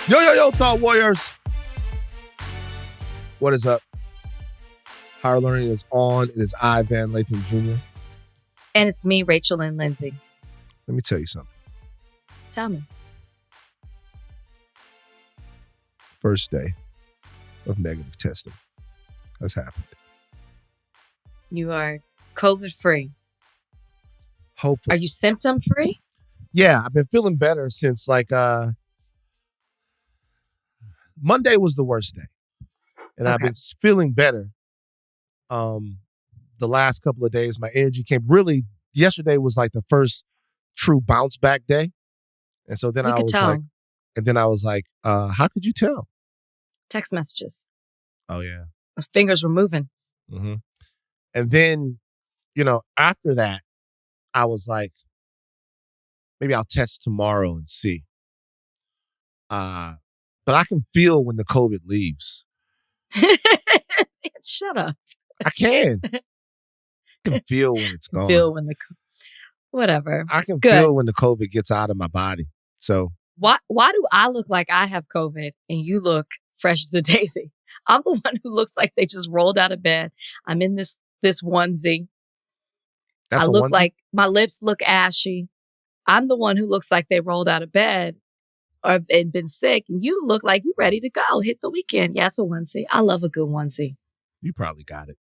Yo, Thought Warriors. What is up? Higher Learning is on. It is I, Van Lathan Jr. And it's me, Rachel and Lindsay. Let me tell you something. Tell me. First day of negative testing has happened. You are COVID-free. Hopefully. Are you symptom-free? Yeah, I've been feeling better since Monday was the worst day. And I've been feeling better the last couple of days. My energy came really, yesterday was like the first true bounce back day. And so then You I could was tell. like, how could you tell? Text messages. Oh, yeah. The fingers were moving. Mm-hmm. And then, after that, I was like, maybe I'll test tomorrow and see. But I can feel when the COVID leaves. Shut up. I can. I can feel when it's gone. Whatever. I can feel when the COVID gets out of my body. So why do I look like I have COVID and you look fresh as a daisy? I'm the one who looks like they just rolled out of bed. I'm in this onesie. that's I a look onesie? like my lips look ashy. I'm the one who looks like they rolled out of bed and been sick. And you look like you're ready to go. Hit the weekend. Yes, a onesie. I love a good onesie. You probably got it.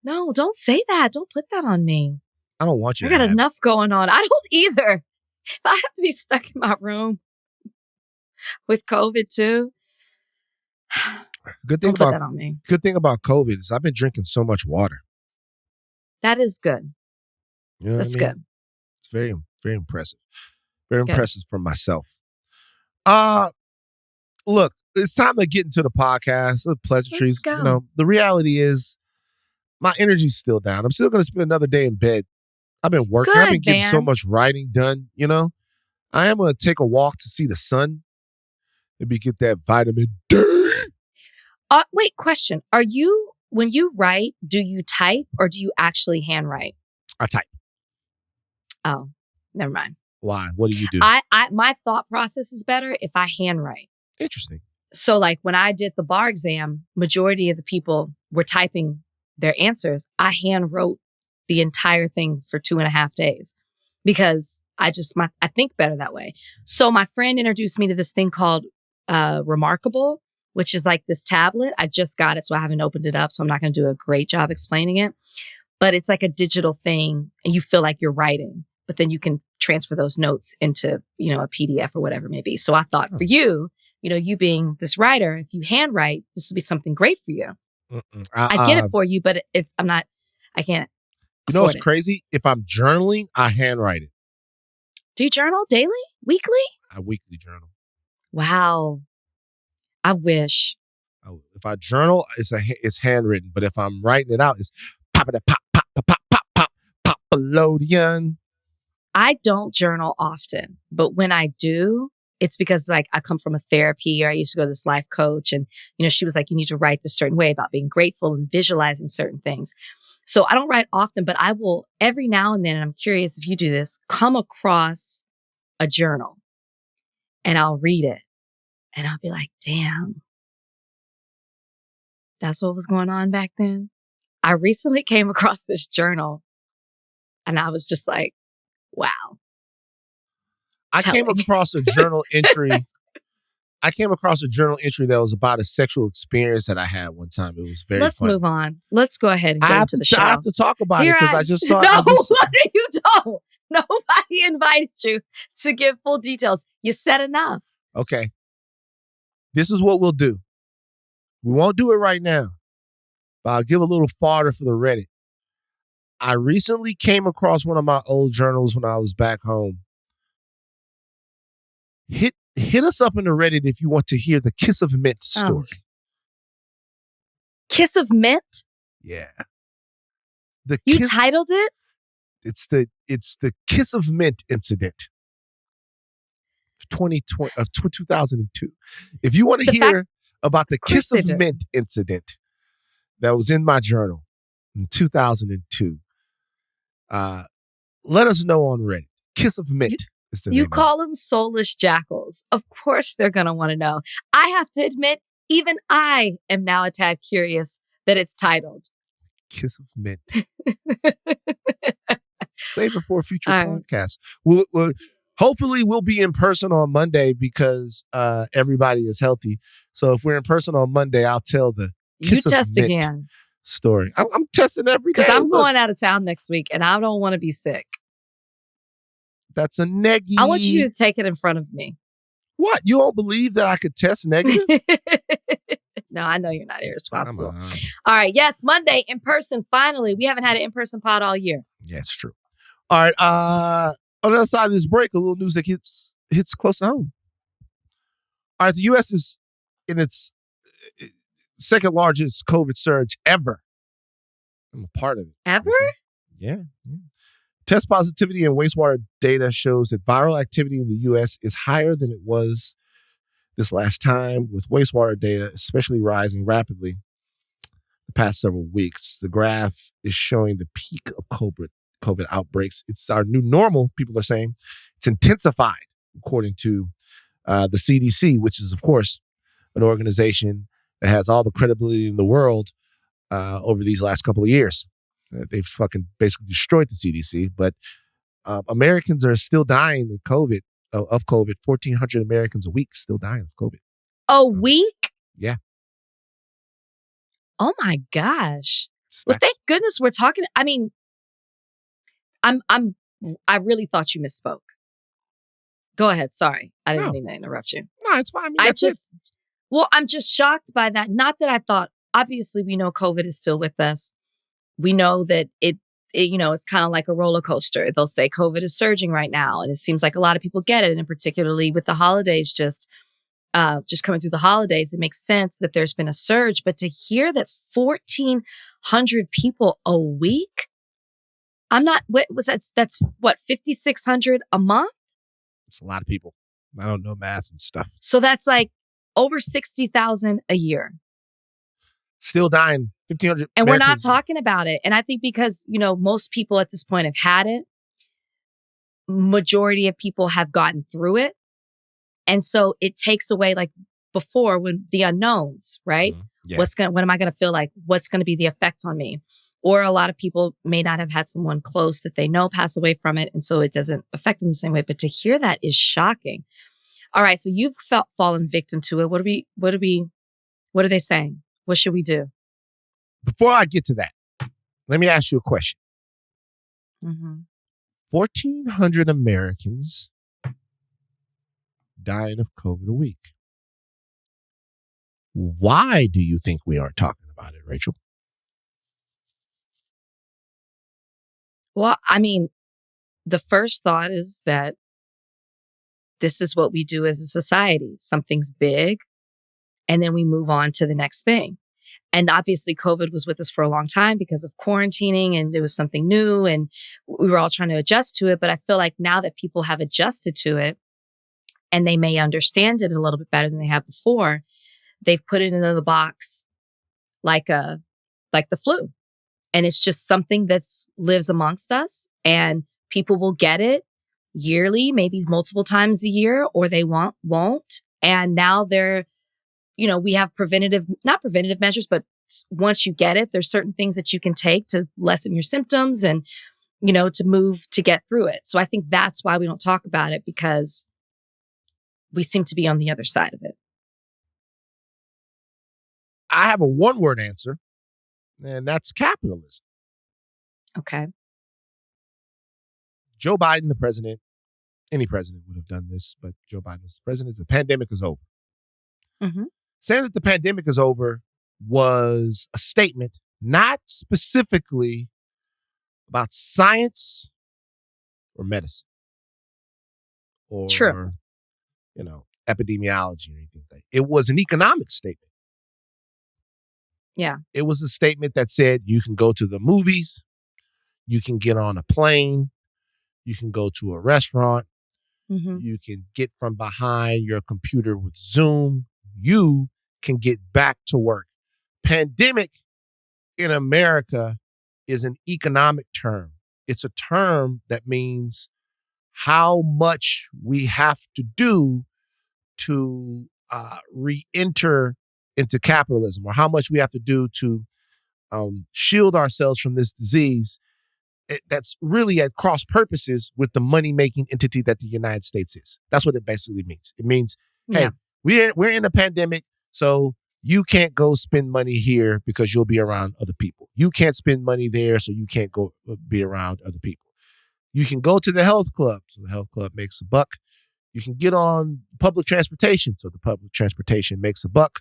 No, don't say that. Don't put that on me. I don't want you I to got have enough going on. I don't either. If I have to be stuck in my room with COVID too, Good thing don't put about that on me. Good thing about COVID is I've been drinking so much water. That is good. You know That's what I mean? good. It's very, very impressive. Very Good. impressive for myself. Look, it's time to get into the podcast. The pleasantries. Let's go. The reality is my energy's still down. I'm still going to spend another day in bed. I've been working. I've Good, been getting so Van. much writing done, I am going to take a walk to see the sun. Maybe get that vitamin D. Wait, question. When you write, do you type or do you actually handwrite? I type. Oh, never mind. Why? What do you do? My thought process is better if I handwrite. Interesting. So like when I did the bar exam, majority of the people were typing their answers. I hand wrote the entire thing for 2.5 days because I think better that way. So my friend introduced me to this thing called Remarkable, which is like this tablet. I just got it, so I haven't opened it up. So I'm not going to do a great job explaining it. But it's like a digital thing and you feel like you're writing, but then you can transfer those notes into, a PDF or whatever it may be. So I thought for you, you being this writer, if you handwrite, this would be something great for you. I get it for you, but I can't. You know what's afford it. crazy? If I'm journaling, I handwrite it. Do you journal daily, weekly? I weekly journal. Wow. I wish. If I journal, it's handwritten. But if I'm writing it out, it's pop, pop, pop, pop, pop, pop, pop-a-lodian. I don't journal often, but when I do, it's because like I come from a therapy or I used to go to this life coach and, she was like, you need to write this certain way about being grateful and visualizing certain things. So I don't write often, but I will every now and then, and I'm curious if you do this, come across a journal and I'll read it and I'll be like, damn, that's what was going on back then. I recently came across this journal and I was just like, wow. I came across a journal entry. I came across a journal entry that was about a sexual experience that I had one time. It was very Let's funny. move on. Let's go ahead and get into the show. I have to talk about it because I just saw No, it. you don't. Nobody invited you to give full details. You said enough. Okay. This is what we'll do. We won't do it right now, but I'll give a little fodder for the Reddit. I recently came across one of my old journals when I was back home. Hit us up in the Reddit if you want to hear the Kiss of Mint story. Kiss of Mint? Yeah. You titled it? It's the Kiss of Mint incident. 2002. If you want to hear about the Kiss of Mint incident that was in my journal in 2002, let us know on Reddit. Kiss of Mint It's the You name of call them soulless jackals. Of course they're going to want to know. I have to admit, even I am now a tad curious that it's titled Kiss of Mint. Save it for a future All right. podcast. Hopefully we'll be in person on Monday because everybody is healthy. So if we're in person on Monday, I'll tell the You Kiss of test Mint again. story. I'm testing every day. Because I'm Look, going out of town next week and I don't want to be sick. that's a neggy. I want you to take it in front of me. What? You don't believe that I could test negative? No, I know you're not irresponsible. Come on. All right. Yes, Monday in person. Finally, we haven't had an in-person pod all year. Yeah, it's true. All right. On the other side of this break, a little news that hits close to home. All right. The U.S. is in its second largest COVID surge ever. I'm a part of it. Ever? Yeah. Test positivity and wastewater data shows that viral activity in the U.S. is higher than it was this last time, with wastewater data especially rising rapidly the past several weeks. The graph is showing the peak of COVID outbreaks. It's our new normal, people are saying. It's intensified, according to the CDC, which is, of course, an organization that has all the credibility in the world over these last couple of years. They've fucking basically destroyed the CDC, but Americans are still dying of COVID. 1,400 Americans a week still dying of COVID. A week? Yeah. Oh my gosh. Well, thank goodness we're talking. I mean, I really thought you misspoke. Go ahead. Sorry. I didn't mean to interrupt you. No, it's fine. I mean, I'm just shocked by that. Not that I thought, obviously we know COVID is still with us. We know that it it's kind of like a roller coaster. They'll say COVID is surging right now. And it seems like a lot of people get it. And particularly with the holidays, just coming through the holidays, it makes sense that there's been a surge. But to hear that 1,400 people a week, that's what, 5,600 a month? It's a lot of people. I don't know math and stuff. So that's like over 60,000 a year. Still dying. 1,500. And we're not talking about it. And I think because, most people at this point have had it. Majority of people have gotten through it. And so it takes away, like before, when the unknowns, right? Yeah. What am I going to feel like? What's going to be the effect on me? Or a lot of people may not have had someone close that they know pass away from it. And so it doesn't affect them the same way. But to hear that is shocking. All right. So you've fallen victim to it. What are they saying? What should we do? Before I get to that, let me ask you a question. 1,400 Americans dying of COVID a week. Why do you think we aren't talking about it, Rachel? Well, I mean, the first thought is that this is what we do as a society. Something's big, and then we move on to the next thing. And obviously, COVID was with us for a long time because of quarantining, and it was something new, and we were all trying to adjust to it. But I feel like now that people have adjusted to it, and they may understand it a little bit better than they have before, they've put it into the box like the flu. And it's just something that lives amongst us, and people will get it yearly, maybe multiple times a year, or they won't. And now we have not preventative measures, but once you get it, there's certain things that you can take to lessen your symptoms and, to move to get through it. So I think that's why we don't talk about it, because we seem to be on the other side of it. I have a one-word answer, and that's capitalism. Okay. Joe Biden, the president, any president would have done this, but Joe Biden was the president. The pandemic is over. Saying that the pandemic is over was a statement, not specifically about science or medicine or, True. epidemiology or anything like that. It was an economic statement. Yeah. It was a statement that said you can go to the movies, you can get on a plane, you can go to a restaurant, you can get from behind your computer with Zoom, you can get back to work. Pandemic in America is an economic term. It's a term that means how much we have to do to re-enter into capitalism, or how much we have to do to shield ourselves from this disease that's really at cross purposes with the money-making entity that the United States is. That's what it basically means. It means, hey, we're in a pandemic, so you can't go spend money here because you'll be around other people. You can't spend money there, so you can't go be around other people. You can go to the health club, so the health club makes a buck. You can get on public transportation, so the public transportation makes a buck.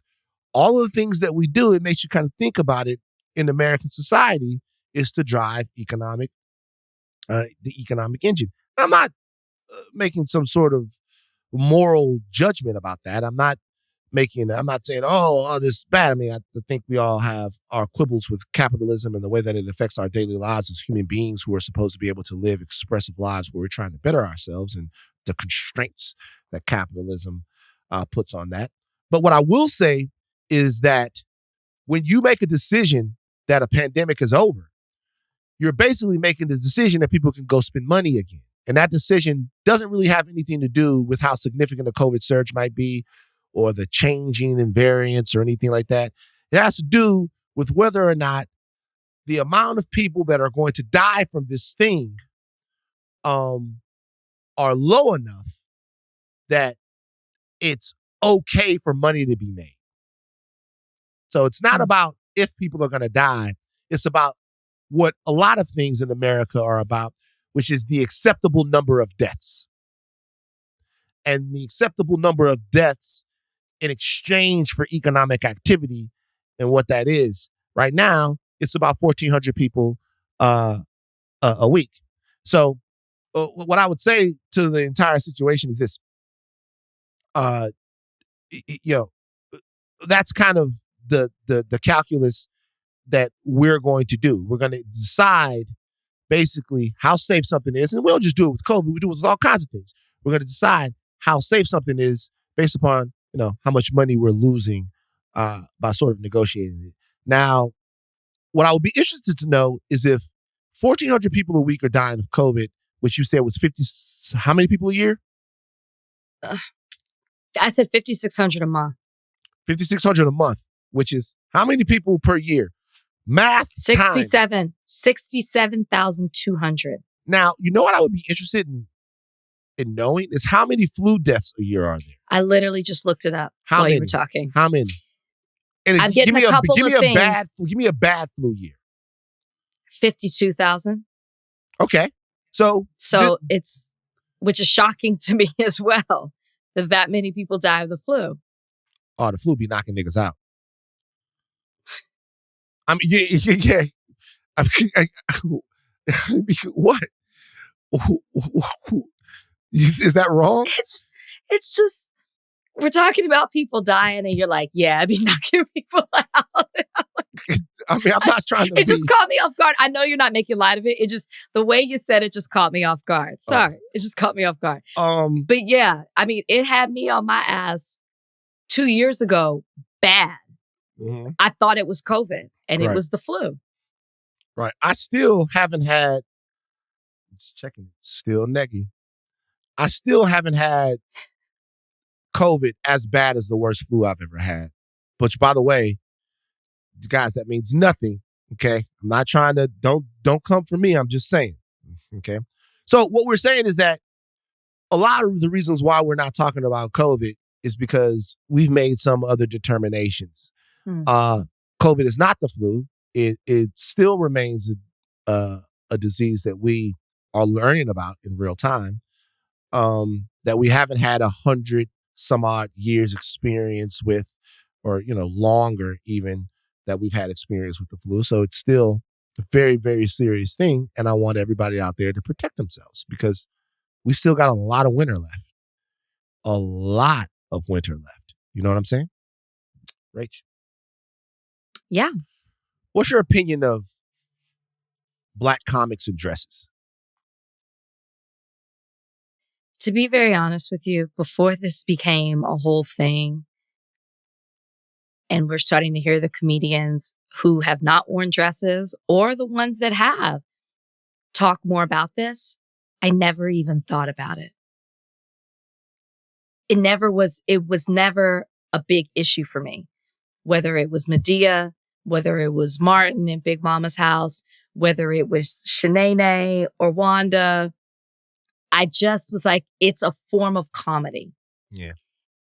All of the things that we do, it makes you kind of think about it in American society, is to drive the economic engine. I'm not making some sort of moral judgment about that. I'm not saying, oh, this is bad. I mean, I think we all have our quibbles with capitalism and the way that it affects our daily lives as human beings who are supposed to be able to live expressive lives where we're trying to better ourselves, and the constraints that capitalism puts on that. But what I will say is that when you make a decision that a pandemic is over, you're basically making the decision that people can go spend money again. And that decision doesn't really have anything to do with how significant a COVID surge might be or the changing in variants or anything like that. It has to do with whether or not the amount of people that are going to die from this thing are low enough that it's okay for money to be made. So it's not about if people are going to die. It's about what a lot of things in America are about, which is the acceptable number of deaths. And the acceptable number of deaths in exchange for economic activity, and what that is. Right now, it's about 1,400 people a week. So what I would say to the entire situation is this. That's kind of the calculus that we're going to do. We're going to decide basically how safe something is. And we don't just do it with COVID. We do it with all kinds of things. We're going to decide how safe something is based upon, how much money we're losing by sort of negotiating it. Now, what I would be interested to know is if 1,400 people a week are dying of COVID, which you said was 50, how many people a year? I said 5,600 a month. 5,600 a month, which is how many people per year? Math 67,200. Now, you know what I would be interested in knowing is how many flu deaths a year are there? I literally just looked it up while you were talking. How many? And I'm getting a couple of things. Give me a bad flu year. 52,000. Okay. So it's, which is shocking to me as well, that many people die of the flu. Oh, the flu be knocking niggas out. I mean, yeah. What? Is that wrong? It's just, we're talking about people dying and you're like, yeah, I'd be knocking people out. I mean, I'm not trying to. It just caught me off guard. I know you're not making light of it. It just, the way you said it just caught me off guard. Sorry. It just caught me off guard. But yeah, I mean, it had me on my ass 2 years ago, bad. Mm-hmm. I thought it was COVID and it was the flu. Right. I still haven't had, just checking, still neggy. I still haven't had COVID as bad as the worst flu I've ever had. Which, by the way, guys, that means nothing. Okay. I'm not trying to, don't come for me. I'm just saying. Okay. So what we're saying is that a lot of the reasons why we're not talking about COVID is because we've made some other determinations. COVID is not the flu. It still remains a disease that we are learning about in real time, that we haven't had 100 some odd years experience with, or, longer even, that we've had experience with the flu. So it's still a very, very serious thing. And I want everybody out there to protect themselves because we still got a lot of winter left. A lot of winter left. You know what I'm saying? Rach? Yeah. What's your opinion of Black comics and dresses? To be very honest with you, before this became a whole thing, and we're starting to hear the comedians who have not worn dresses or the ones that have talk more about this, I never even thought about it. It was never a big issue for me. Whether it was Madea, whether it was Martin in Big Mama's house, whether it was Shanae or Wanda, I just was like, it's a form of comedy. Yeah.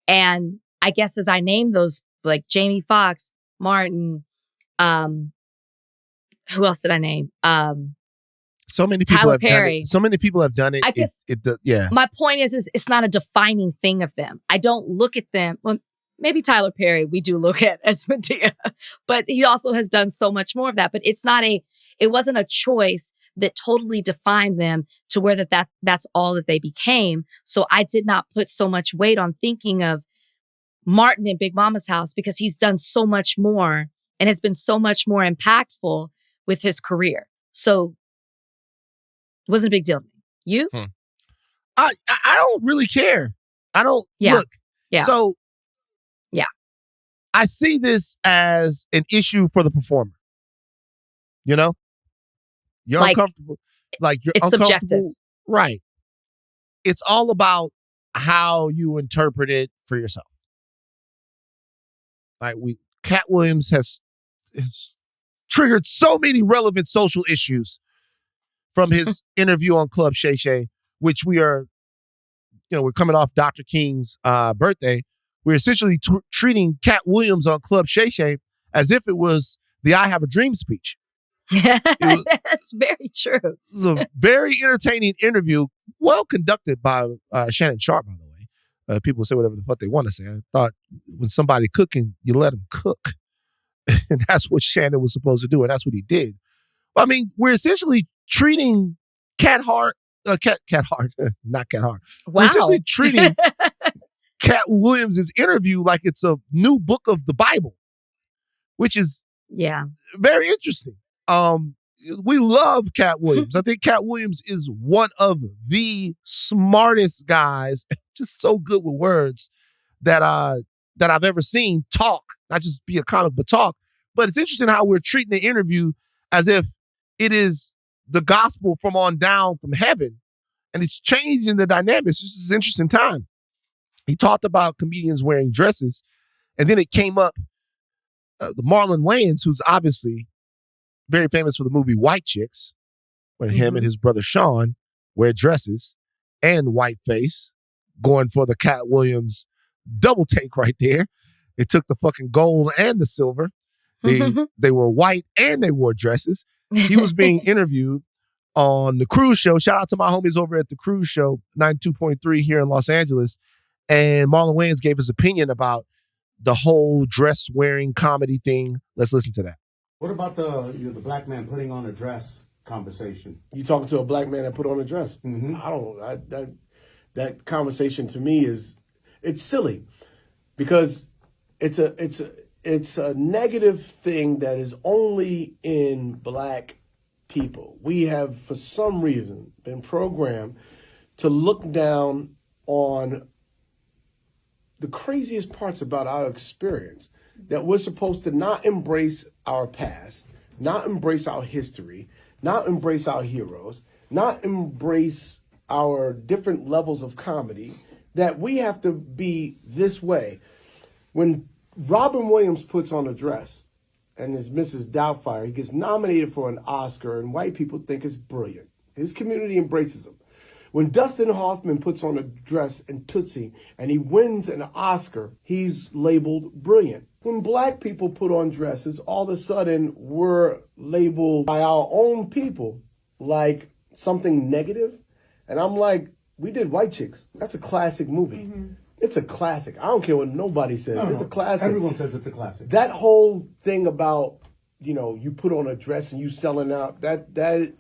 And I guess as I named those, like Jamie Foxx, Martin, who else did I name? So many people Tyler have Perry. done it. So many people have done it. I guess yeah. My point is it's not a defining thing of them. I don't look at them. Well, maybe Tyler Perry we do look at as Madea, but he also has done so much more of that. But it wasn't a choice that totally defined them to where that's all that they became. So I did not put so much weight on thinking of Martin in Big Mama's house because he's done so much more and has been so much more impactful with his career. So it wasn't a big deal to me. You? I don't really care. I don't look. Yeah. So yeah. I see this as an issue for the performer. You know? You're uncomfortable. Like you're it's uncomfortable. Subjective. Right. It's all about how you interpret it for yourself. Like Cat Williams has triggered so many relevant social issues from his interview on Club Shay Shay, which we're coming off Dr. King's birthday. We're essentially treating Cat Williams on Club Shay Shay as if it was the I Have a Dream speech. That's very true. It was a very entertaining interview, well conducted by Shannon Sharp, by the way. People say whatever the fuck they want to say. I thought when somebody cooking, you let them cook. And that's what Shannon was supposed to do, and that's what he did. I mean, we're essentially treating Cat Hart, not Cat Hart. Wow. We're essentially treating Cat Williams' interview like it's a new book of the Bible, which is very interesting. We love Cat Williams. I think Cat Williams is one of the smartest guys, just so good with words that I've ever seen talk, not just be a comic, but talk. But it's interesting how we're treating the interview as if it is the gospel from on down from heaven. And it's changing the dynamics. It's just an interesting time. He talked about comedians wearing dresses. And then it came up, the Marlon Wayans, who's obviously very famous for the movie White Chicks, where him and his brother Sean wear dresses and whiteface, going for the Cat Williams double take right there. They took the fucking gold and the silver. They were white and they wore dresses. He was being interviewed on the Cruise Show. Shout out to my homies over at the Cruise Show, 92.3 here in Los Angeles. And Marlon Wayans gave his opinion about the whole dress-wearing comedy thing. Let's listen to that. What about the black man putting on a dress conversation? You talking to a black man that put on a dress? Mm-hmm. That conversation to me it's silly because it's a negative thing that is only in black people. We have, for some reason, been programmed to look down on the craziest parts about our experience, that we're supposed to not embrace our past, not embrace our history, not embrace our heroes, not embrace our different levels of comedy, that we have to be this way. When Robin Williams puts on a dress and is Mrs. Doubtfire, he gets nominated for an Oscar, and white people think it's brilliant. His community embraces him. When Dustin Hoffman puts on a dress in Tootsie and he wins an Oscar, he's labeled brilliant. When black people put on dresses, all of a sudden we're labeled by our own people like something negative. And I'm like, we did White Chicks. That's a classic movie. Mm-hmm. It's a classic. I don't care what nobody says. No, it's a classic. Everyone says it's a classic. That whole thing about, you put on a dress and you selling out, that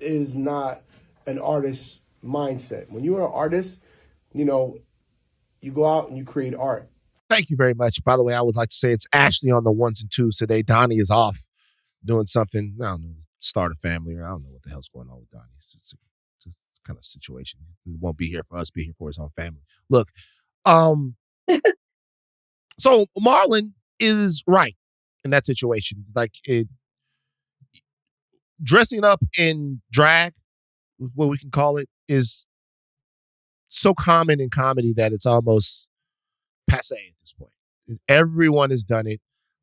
is not an artist's mindset. When you're an artist, you go out and you create art. Thank you very much. By the way, I would like to say it's Ashleigh on the ones and twos today. Donnie is off doing something. I don't know, start a family, or I don't know what the hell's going on with Donnie. It's a kind of situation. He won't be here for us, be here for his own family. Look, so Marlon is right in that situation. Like, dressing up in drag, what we can call it, is so common in comedy that it's almost passe at this point. Everyone has done it.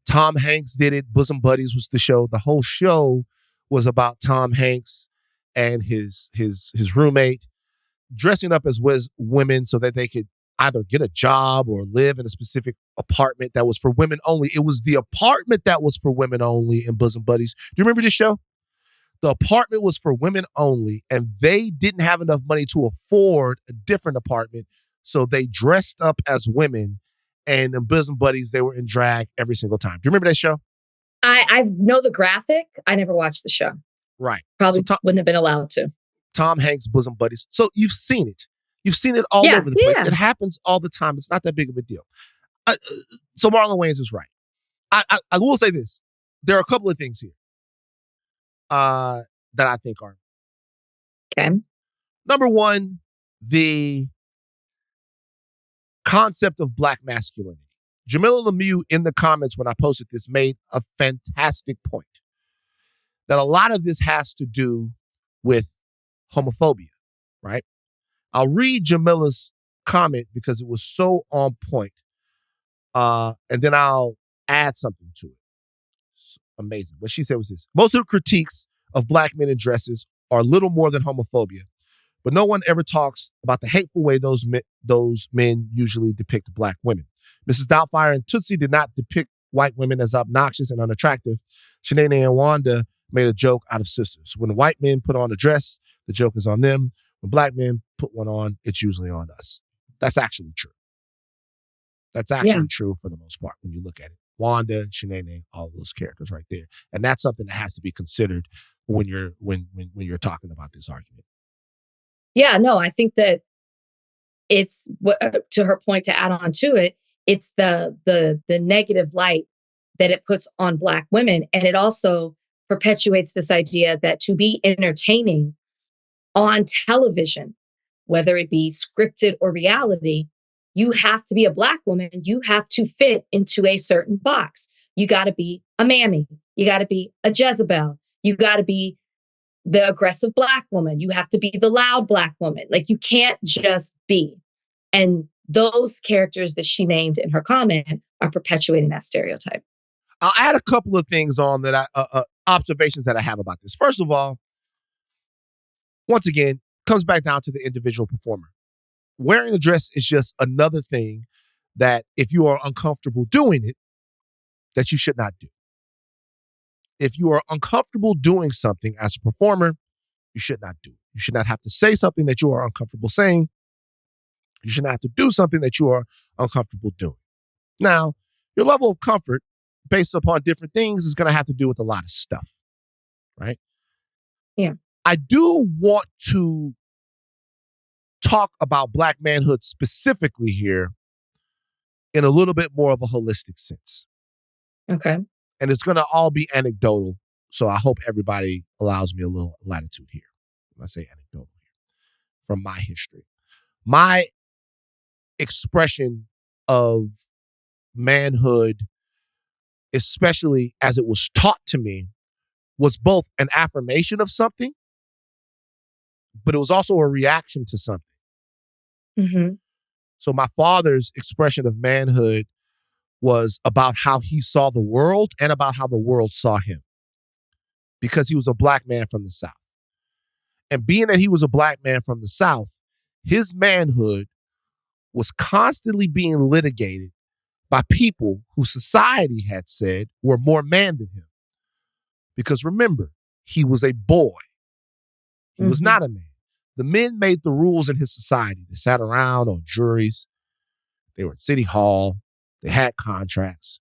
Tom Hanks did it. Bosom Buddies was the show. The whole show was about Tom Hanks and his roommate dressing up as women so that they could either get a job or live in a specific apartment that was for women only. It was the apartment that was for women only in Bosom Buddies. Do you remember this show? The apartment was for women only, and they didn't have enough money to afford a different apartment, so they dressed up as women, and in Bosom Buddies, they were in drag every single time. Do you remember that show? I know the graphic. I never watched the show. Right. Probably wouldn't have been allowed to. Tom Hanks, Bosom Buddies. So you've seen it. You've seen it all over the place. It happens all the time. It's not that big of a deal. So Marlon Wayans is right. I will say this. There are a couple of things here that I think are. Okay. Number one, the concept of Black masculinity. Jamila Lemieux in the comments when I posted this made a fantastic point that a lot of this has to do with homophobia, right? I'll read Jamila's comment because it was so on point, and then I'll add something to it. It's amazing. What she said was this: most of the critiques of Black men in dresses are little more than homophobia, but no one ever talks about the hateful way those men usually depict Black women. Mrs. Doubtfire and Tootsie did not depict white women as obnoxious and unattractive. Shanae and Wanda made a joke out of sisters. When white men put on a dress, the joke is on them. When Black men put one on, it's usually on us. That's actually true. That's actually true for the most part when you look at it. Wanda, Shanae, all of those characters right there. And that's something that has to be considered when you're talking about this argument. Yeah, no, I think that it's to her point, to add on to it, it's the negative light that it puts on Black women. And it also perpetuates this idea that to be entertaining on television, whether it be scripted or reality, you have to be a Black woman. You have to fit into a certain box. You got to be a mammy. You got to be a Jezebel. You got to be the aggressive Black woman. You have to be the loud Black woman. Like, you can't just be. And those characters that she named in her comment are perpetuating that stereotype. I'll add a couple of things on that observations that I have about this. First of all, once again, comes back down to the individual performer. Wearing a dress is just another thing that if you are uncomfortable doing it, that you should not do. If you are uncomfortable doing something as a performer, you should not do it. You should not have to say something that you are uncomfortable saying. You should not have to do something that you are uncomfortable doing. Now, your level of comfort based upon different things is going to have to do with a lot of stuff, right? Yeah. I do want to talk about Black manhood specifically here in a little bit more of a holistic sense. Okay. And it's going to all be anecdotal, so I hope everybody allows me a little latitude here when I say anecdotal here, from my history. My expression of manhood, especially as it was taught to me, was both an affirmation of something, but it was also a reaction to something. Mm-hmm. So my father's expression of manhood was about how he saw the world and about how the world saw him, because he was a Black man from the South. And being that he was a Black man from the South, his manhood was constantly being litigated by people who society had said were more man than him. Because remember, he was a boy. He was not a man. The men made the rules in his society. They sat around on juries. They were at City Hall. They had contracts.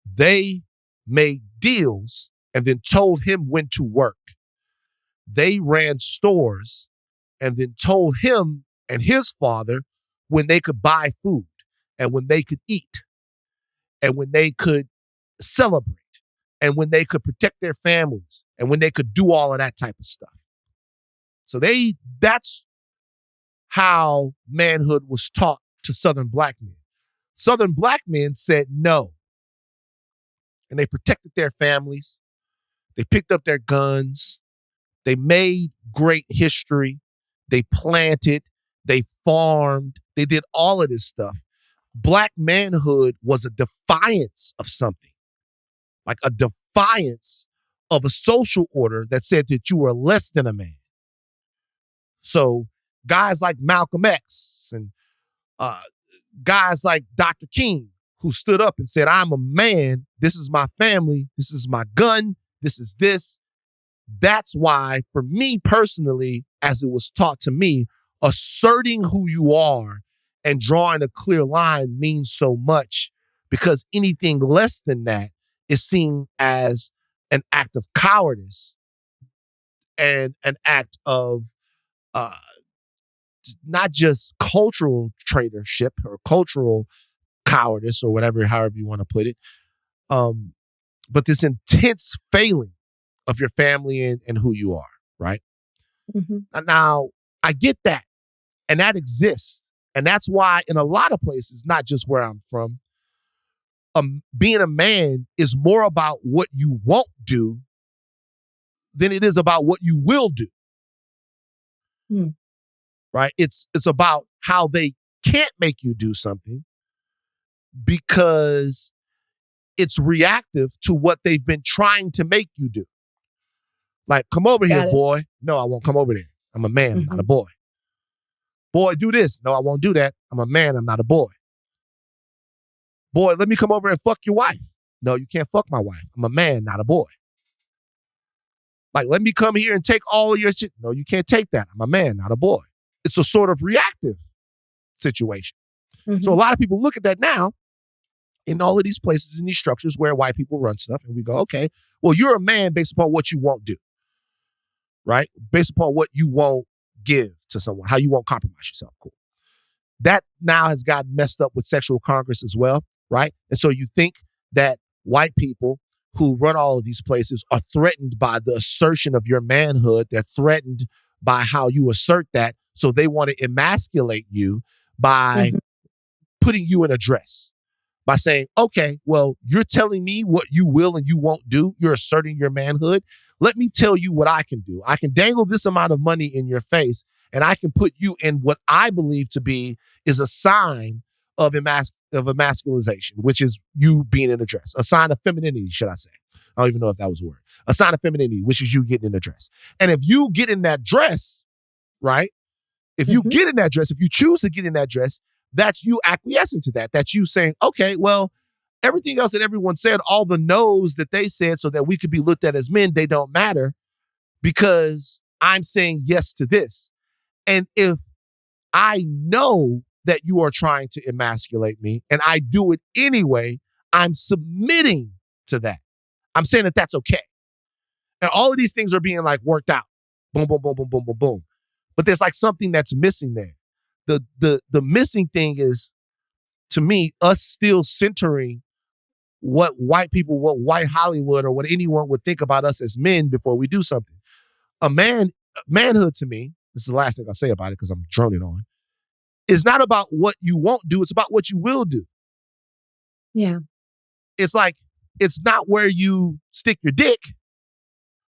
They made deals and then told him when to work. They ran stores and then told him and his father when they could buy food and when they could eat and when they could celebrate and when they could protect their families and when they could do all of that type of stuff. So that's how manhood was taught to Southern Black men. Southern Black men said no. And they protected their families. They picked up their guns. They made great history. They planted. They farmed. They did all of this stuff. Black manhood was a defiance of something, like a defiance of a social order that said that you were less than a man. So guys like Malcolm X and guys like Dr. King, who stood up and said, I'm a man, this is my family, this is my gun, this is this. That's why, for me personally, as it was taught to me, asserting who you are and drawing a clear line means so much, because anything less than that is seen as an act of cowardice and an act of not just cultural traitorship or cultural cowardice or whatever, however you want to put it, but this intense failing of your family and who you are, right? Mm-hmm. Now, I get that, and that exists. And that's why in a lot of places, not just where I'm from, being a man is more about what you won't do than it is about what you will do. Mm. Right? It's about how they can't make you do something because it's reactive to what they've been trying to make you do. Like, come over here, boy. No, I won't come over there. I'm a man, I'm not a boy. Boy, do this. No, I won't do that. I'm a man, I'm not a boy. Boy, let me come over and fuck your wife. No, you can't fuck my wife. I'm a man, not a boy. Like, let me come here and take all of your shit. No, you can't take that. I'm a man, not a boy. It's a sort of reactive situation. Mm-hmm. So a lot of people look at that now in all of these places, in these structures where white people run stuff, and we go, okay, well, you're a man based upon what you won't do, right? Based upon what you won't give to someone, how you won't compromise yourself. Cool. That now has gotten messed up with sexual congress as well, right? And so you think that white people who run all of these places are threatened by the assertion of your manhood. They're threatened by how you assert that. So they want to emasculate you by putting you in a dress, by saying, okay, well, you're telling me what you will and you won't do. You're asserting your manhood. Let me tell you what I can do. I can dangle this amount of money in your face, and I can put you in what I believe to be is a sign of emasculization, which is you being in a dress, a sign of femininity, should I say. I don't even know if that was a word. A sign of femininity, which is you getting in a dress. And if you get in that dress, right? If you get in that dress, if you choose to get in that dress, that's you acquiescing to that. That's you saying, okay, well, everything else that everyone said, all the no's that they said so that we could be looked at as men, they don't matter because I'm saying yes to this. And if I know that you are trying to emasculate me and I do it anyway, I'm submitting to that. I'm saying that that's okay. And all of these things are being like worked out. Boom, boom, boom, boom, boom, boom, boom. But there's like something that's missing there. The missing thing is, to me, us still centering what white people, what white Hollywood or what anyone would think about us as men before we do something. Manhood to me, this is the last thing I'll say about it because I'm droning on, is not about what you won't do, it's about what you will do. Yeah. It's like, it's not where you stick your dick,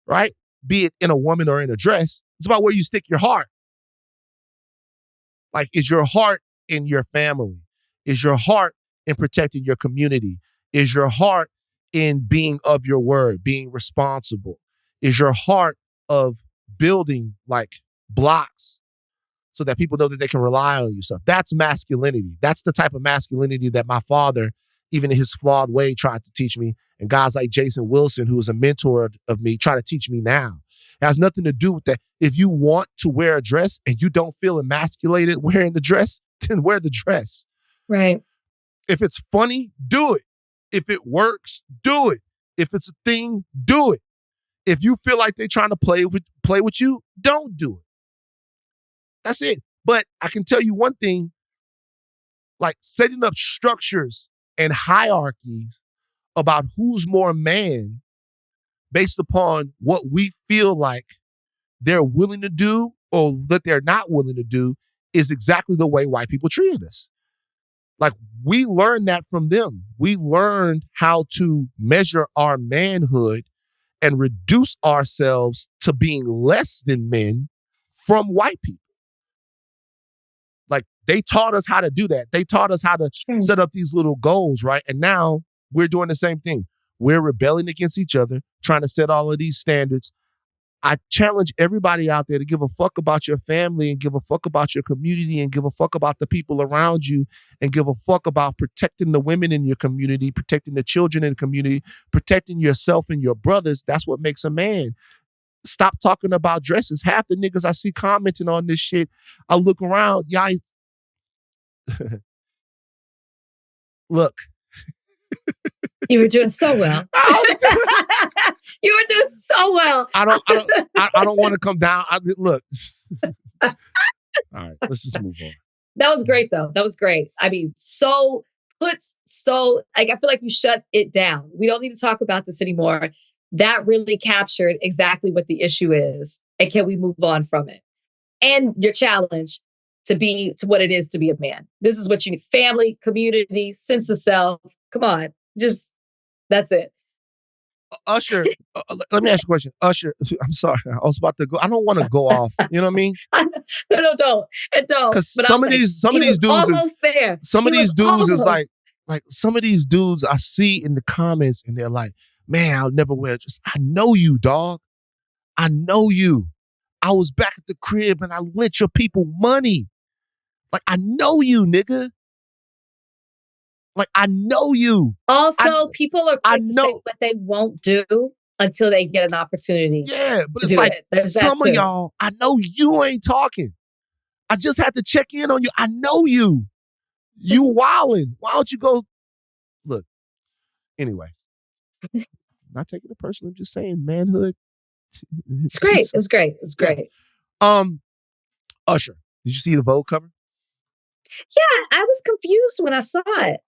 right? Be it in a woman or in a dress. It's about where you stick your heart. Like, is your heart in your family? Is your heart in protecting your community? Is your heart in being of your word, being responsible? Is your heart of building like blocks so that people know that they can rely on you? So that's masculinity. That's the type of masculinity that my father, even in his flawed way, tried to teach me. And guys like Jason Wilson, who was a mentor of me, try to teach me now. It has nothing to do with that. If you want to wear a dress and you don't feel emasculated wearing the dress, then wear the dress. Right. If it's funny, do it. If it works, do it. If it's a thing, do it. If you feel like they're trying to play with you, don't do it. That's it. But I can tell you one thing, like setting up structures and hierarchies about who's more man based upon what we feel like they're willing to do or that they're not willing to do is exactly the way white people treated us. Like, we learned that from them. We learned how to measure our manhood and reduce ourselves to being less than men from white people. They taught us how to do that. They taught us how to set up these little goals, right? And now we're doing the same thing. We're rebelling against each other, trying to set all of these standards. I challenge everybody out there to give a fuck about your family and give a fuck about your community and give a fuck about the people around you and give a fuck about protecting the women in your community, protecting the children in the community, protecting yourself and your brothers. That's what makes a man. Stop talking about dresses. Half the niggas I see commenting on this shit, I look around, y'all. Look. You were doing so well. You were doing so well. I don't want to come down. Look. All right, let's just move on. That was great, though. That was great. I mean, I feel like you shut it down. We don't need to talk about this anymore. That really captured exactly what the issue is. And can we move on from it? And your challenge to what it is to be a man. This is what you need. Family, community, sense of self. Come on. That's it. Usher, let me ask you a question. Usher, I'm sorry. I was about to go. I don't want to go off. You know what I mean? No, don't. Because some of these dudes almost there. Some of these dudes is like some of these dudes I see in the comments and they're like, man, I'll never wear just. I know you, dog. I know you. I was back at the crib and I lent your people money. Like, I know you, nigga. Like, I know you. Also, people are quick to say what they won't do until they get an opportunity. Yeah, but it's like some of y'all, I know you ain't talking. I just had to check in on you. I know you. You wildin'. Why don't you go? Look, anyway, not taking it personally. I'm just saying manhood. It's great. It was great. It was great. Yeah. Usher, did you see the Vogue cover? Yeah, I was confused when I saw it.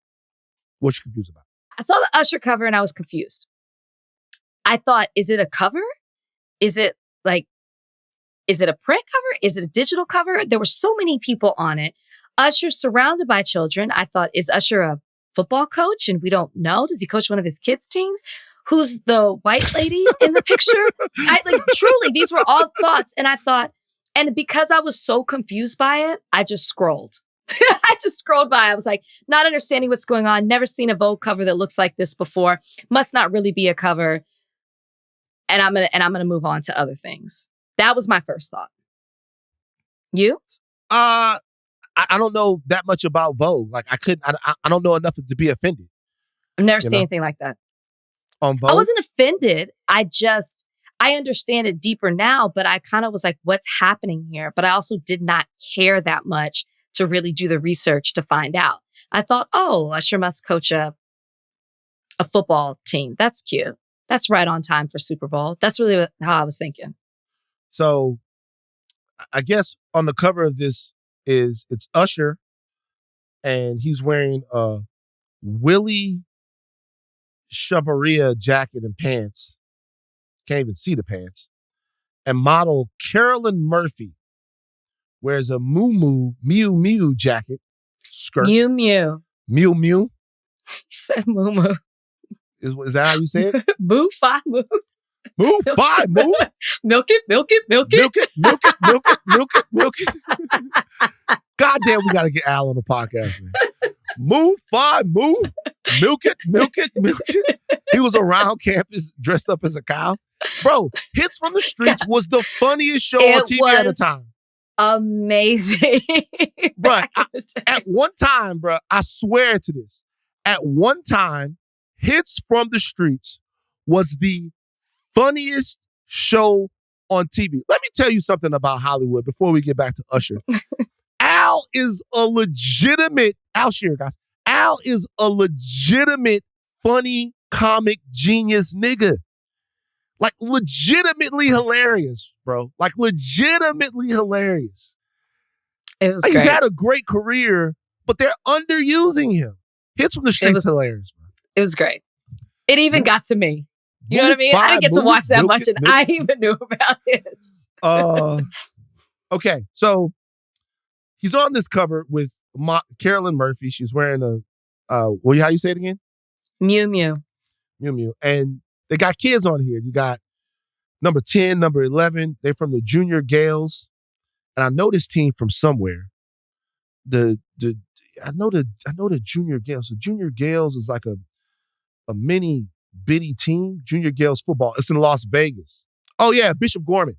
What you confused about? I saw the Usher cover and I was confused. I thought, is it a cover? Is it a print cover? Is it a digital cover? There were so many people on it. Usher surrounded by children. I thought, is Usher a football coach? And we don't know. Does he coach one of his kids' teams? Who's the white lady in the picture? Truly, these were all thoughts. And I thought, and because I was so confused by it, I just scrolled. I just scrolled by. I was like, not understanding what's going on. Never seen a Vogue cover that looks like this before. Must not really be a cover. And I'm gonna move on to other things. That was my first thought. You? I don't know that much about Vogue. Like, I don't know enough to be offended. I've never seen anything like that. On Vogue? I wasn't offended. I understand it deeper now, but I kind of was like, what's happening here? But I also did not care that much to really do the research to find out. I thought, oh, Usher must coach a football team. That's cute. That's right on time for Super Bowl. That's really how I was thinking. So I guess on the cover of this it's Usher and he's wearing a Willie Chavaria jacket and pants. Can't even see the pants. And model Carolyn Murphy wears a Miu Miu jacket, skirt. Miu Miu. Miu Miu. You said Moo Moo. Is that how you say it? Moo fi moo. Moo fi moo. Milk it, milk it, milk it. Milk it, milk it, milk it, milk it, milk it. God damn, we gotta get Al on the podcast, man. Moo fi moo. Milk it, milk it, milk it. He was around campus dressed up as a cow. Bro, Hits from the Streets was the funniest show on TV at the time. Amazing. Bro, at one time, bro, I swear to this. At one time, Hits from the Streets was the funniest show on TV. Let me tell you something about Hollywood before we get back to Usher. Al is a legitimate, Al Shearer, guys. Al is a legitimate, funny, comic genius nigga. Like, legitimately hilarious, bro. Like, legitimately hilarious. It was like, great. He's had a great career, but they're underusing him. Hits from the Streets hilarious, bro. It was great. It even got to me. You know what I mean? I didn't get to watch that much, and I even knew about it. Okay, so he's on this cover with Carolyn Murphy. She's wearing how you say it again? Miu Miu. Miu Miu. And they got kids on here. You got number 10, number 11. They're from the Junior Gales. And I know this team from somewhere. I know the Junior Gales. So Junior Gales is like a mini bitty team. Junior Gales football. It's in Las Vegas. Oh yeah, Bishop Gorman.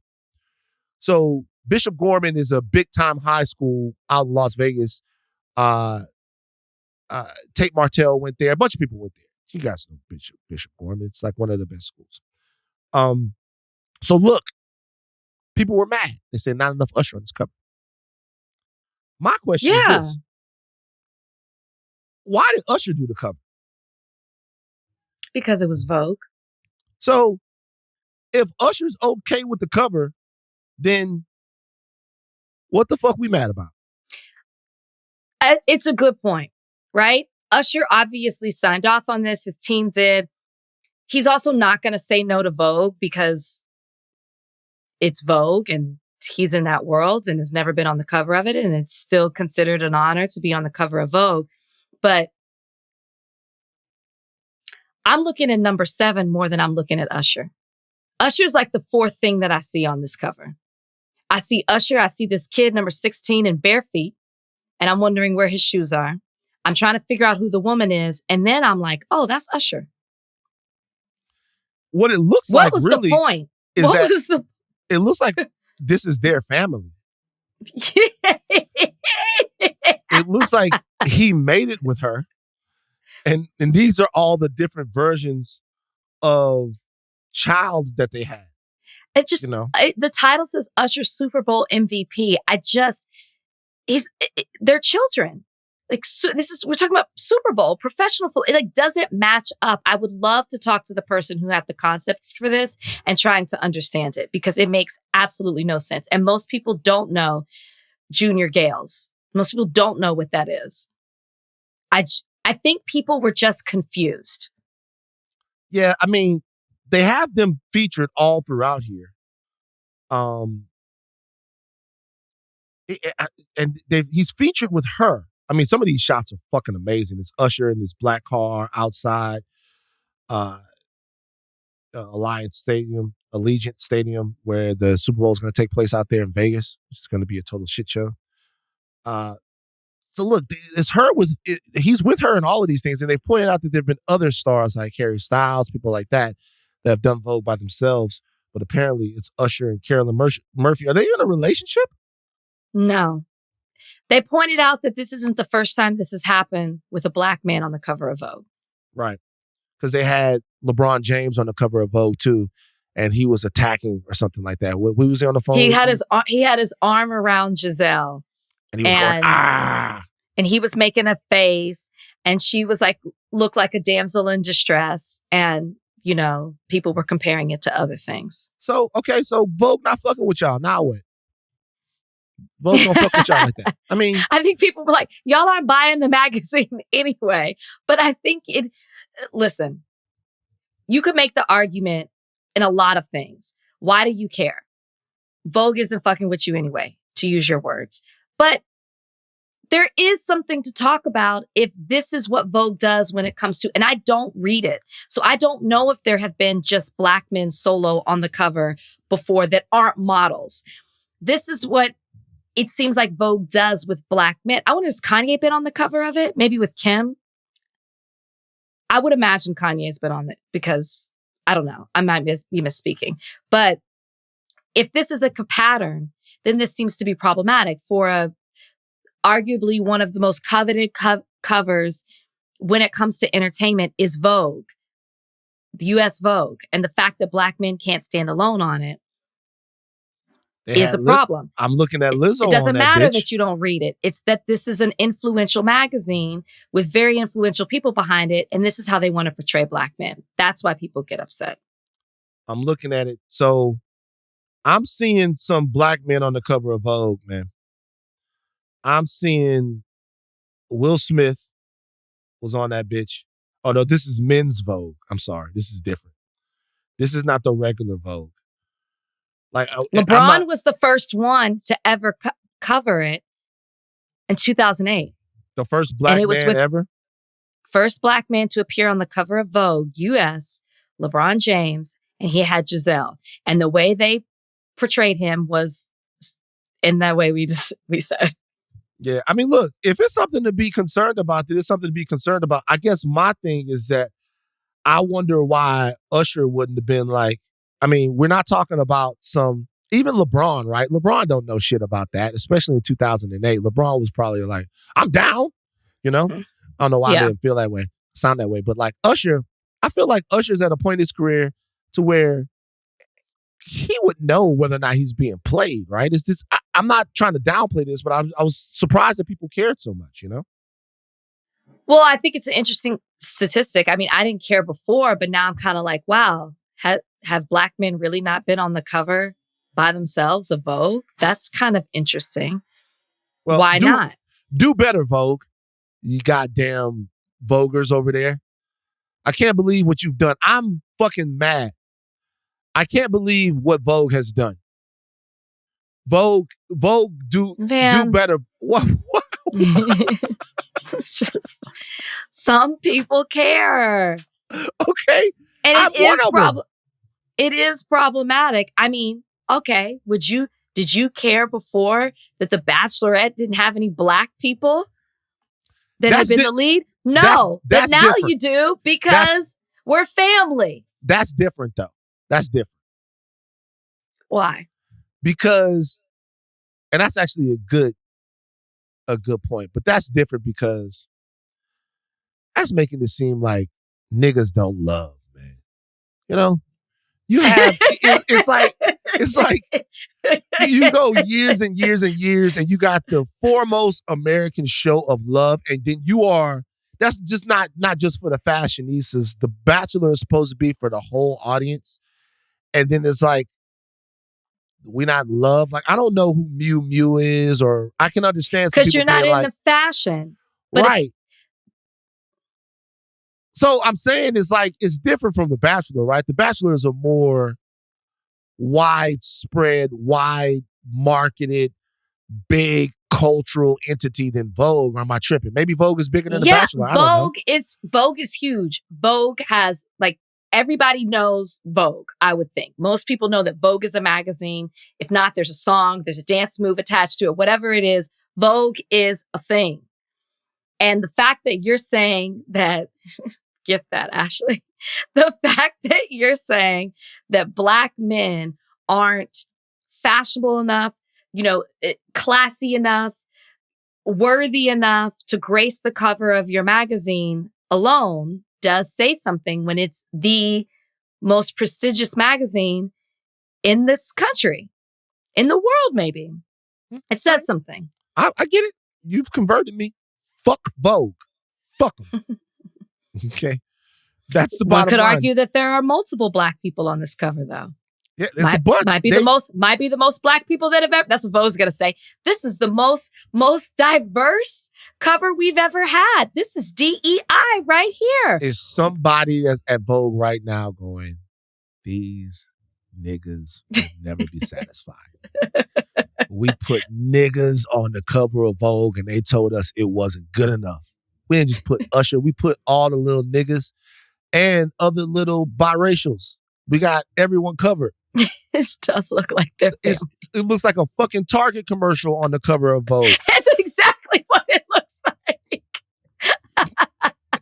So Bishop Gorman is a big time high school out in Las Vegas. Tate Martell went there. A bunch of people went there. You guys know Bishop Gorman. It's like one of the best schools. So look, people were mad. They said not enough Usher on this cover. My question is this. Why did Usher do the cover? Because it was Vogue. So if Usher's okay with the cover, then what the fuck we mad about? It's a good point, right? Usher obviously signed off on this. His team did. He's also not going to say no to Vogue because it's Vogue and he's in that world and has never been on the cover of it. And it's still considered an honor to be on the cover of Vogue. But I'm looking at number 7 more than I'm looking at Usher. Usher's like the 4th thing that I see on this cover. I see Usher. I see this kid, number 16, in bare feet. And I'm wondering where his shoes are. I'm trying to figure out who the woman is. And then I'm like, oh, that's Usher. What it looks like was really the point? Is what that was the it looks like this is their family. It looks like he made it with her. And these are all the different versions of child that they had. It just, the title says Usher Super Bowl MVP. They're children. Like, we're talking about Super Bowl, professional football. It doesn't match up. I would love to talk to the person who had the concept for this and trying to understand it because it makes absolutely no sense. And most people don't know Junior Gales. Most people don't know what that is. I think people were just confused. Yeah, I mean, they have them featured all throughout here. He's featured with her. I mean, some of these shots are fucking amazing. It's Usher in this black car outside Allegiant Stadium, where the Super Bowl is going to take place out there in Vegas. It's going to be a total shit show. So look, it's her he's with her in all of these things, and they've pointed out that there have been other stars like Harry Styles, people like that have done Vogue by themselves. But apparently, it's Usher and Carolyn Murphy. Are they in a relationship? No. They pointed out that this isn't the first time this has happened with a black man on the cover of Vogue. Right. Because they had LeBron James on the cover of Vogue too, and he was attacking or something like that. We was on the phone. He had his arm around Giselle. And he was going, ah. And he was making a face, and she was like, looked like a damsel in distress. And, people were comparing it to other things. So Vogue not fucking with y'all. Now what? Vogue don't fuck with y'all like that. I mean, I think people were like, y'all aren't buying the magazine anyway. But I think listen, you could make the argument in a lot of things. Why do you care? Vogue isn't fucking with you anyway, to use your words. But there is something to talk about if this is what Vogue does when it comes to, and I don't read it. So I don't know if there have been just black men solo on the cover before that aren't models. This is what it seems like Vogue does with black men. I wonder, has Kanye been on the cover of it? Maybe with Kim? I would imagine Kanye's been on it because, I don't know, I might be misspeaking. But if this is a pattern, then this seems to be problematic for arguably one of the most coveted covers when it comes to entertainment is Vogue, the U.S. Vogue. And the fact that black men can't stand alone on it is a problem. I'm looking at Lizzo. It doesn't matter bitch. that you don't read it. It's that this is an influential magazine with very influential people behind it. And this is how they want to portray black men. That's why people get upset. I'm looking at it. So I'm seeing some black men on the cover of Vogue, man. I'm seeing Will Smith was on that bitch. Oh, no, this is men's Vogue. I'm sorry. This is different. This is not the regular Vogue. Like LeBron was the first one to ever cover it in 2008. The first black man ever? First black man to appear on the cover of Vogue, U.S., LeBron James, and he had Giselle. And the way they portrayed him was in that way we said. Yeah, I mean, look, if it's something to be concerned about, then it's something to be concerned about. I guess my thing is that I wonder why Usher wouldn't have been like, I mean, we're not talking about even LeBron, right? LeBron don't know shit about that, especially in 2008. LeBron was probably like, I'm down, you know? I don't know why I didn't feel that way, sound that way. But like Usher, I feel like Usher's at a point in his career to where he would know whether or not he's being played, right? I'm not trying to downplay this, but I was surprised that people cared so much, you know? Well, I think it's an interesting statistic. I mean, I didn't care before, but now I'm kind of like, wow, have black men really not been on the cover by themselves of Vogue? That's kind of interesting. Well, why not? Do better, Vogue. You goddamn Voguers over there. I can't believe what you've done. I'm fucking mad. I can't believe what Vogue has done. Vogue, do better. What? It's just some people care. Okay. And it is problematic. I mean, okay, did you care before that The Bachelorette didn't have any black people that had been the lead? No, but now different. You do because we're family. That's different though. That's different. Why? Because, and that's actually a good point, but that's different because that's making it seem like niggas don't love, man. You know? You have, it's like you go years and years and years and you got the foremost American show of love and then that's just not just for the fashionistas. The Bachelor is supposed to be for the whole audience. And then it's like, we not love. Like, I don't know who Mew Mew is, or I can understand. Because you're not into fashion. Right. So I'm saying it's different from The Bachelor, right? The Bachelor is a more widespread, wide marketed, big cultural entity than Vogue. Or am I tripping? Maybe Vogue is bigger than The Bachelor. I don't know. Vogue is huge. Vogue has everybody knows Vogue, I would think. Most people know that Vogue is a magazine. If not, there's a song, there's a dance move attached to it, whatever it is, Vogue is a thing. And the fact that you're saying that, gift that, Ashleigh. The fact that you're saying that black men aren't fashionable enough, classy enough, worthy enough to grace the cover of your magazine alone does say something when it's the most prestigious magazine in this country, in the world, maybe. It says something. I get it. You've converted me. Fuck Vogue. Fuck them. Okay. That's the bottom line. One could argue that there are multiple black people on this cover, though. Yeah, there's a bunch. Might be the most black people that have ever. That's what Vogue's gonna say. This is the most diverse cover we've ever had. This is DEI right here. Is somebody that's at Vogue right now going, these niggas will never be satisfied. We put niggas on the cover of Vogue and they told us it wasn't good enough. We didn't just put Usher, we put all the little niggas and other little biracials. We got everyone covered. It does look like they're it looks like a fucking Target commercial on the cover of Vogue. That's exactly what it looks like.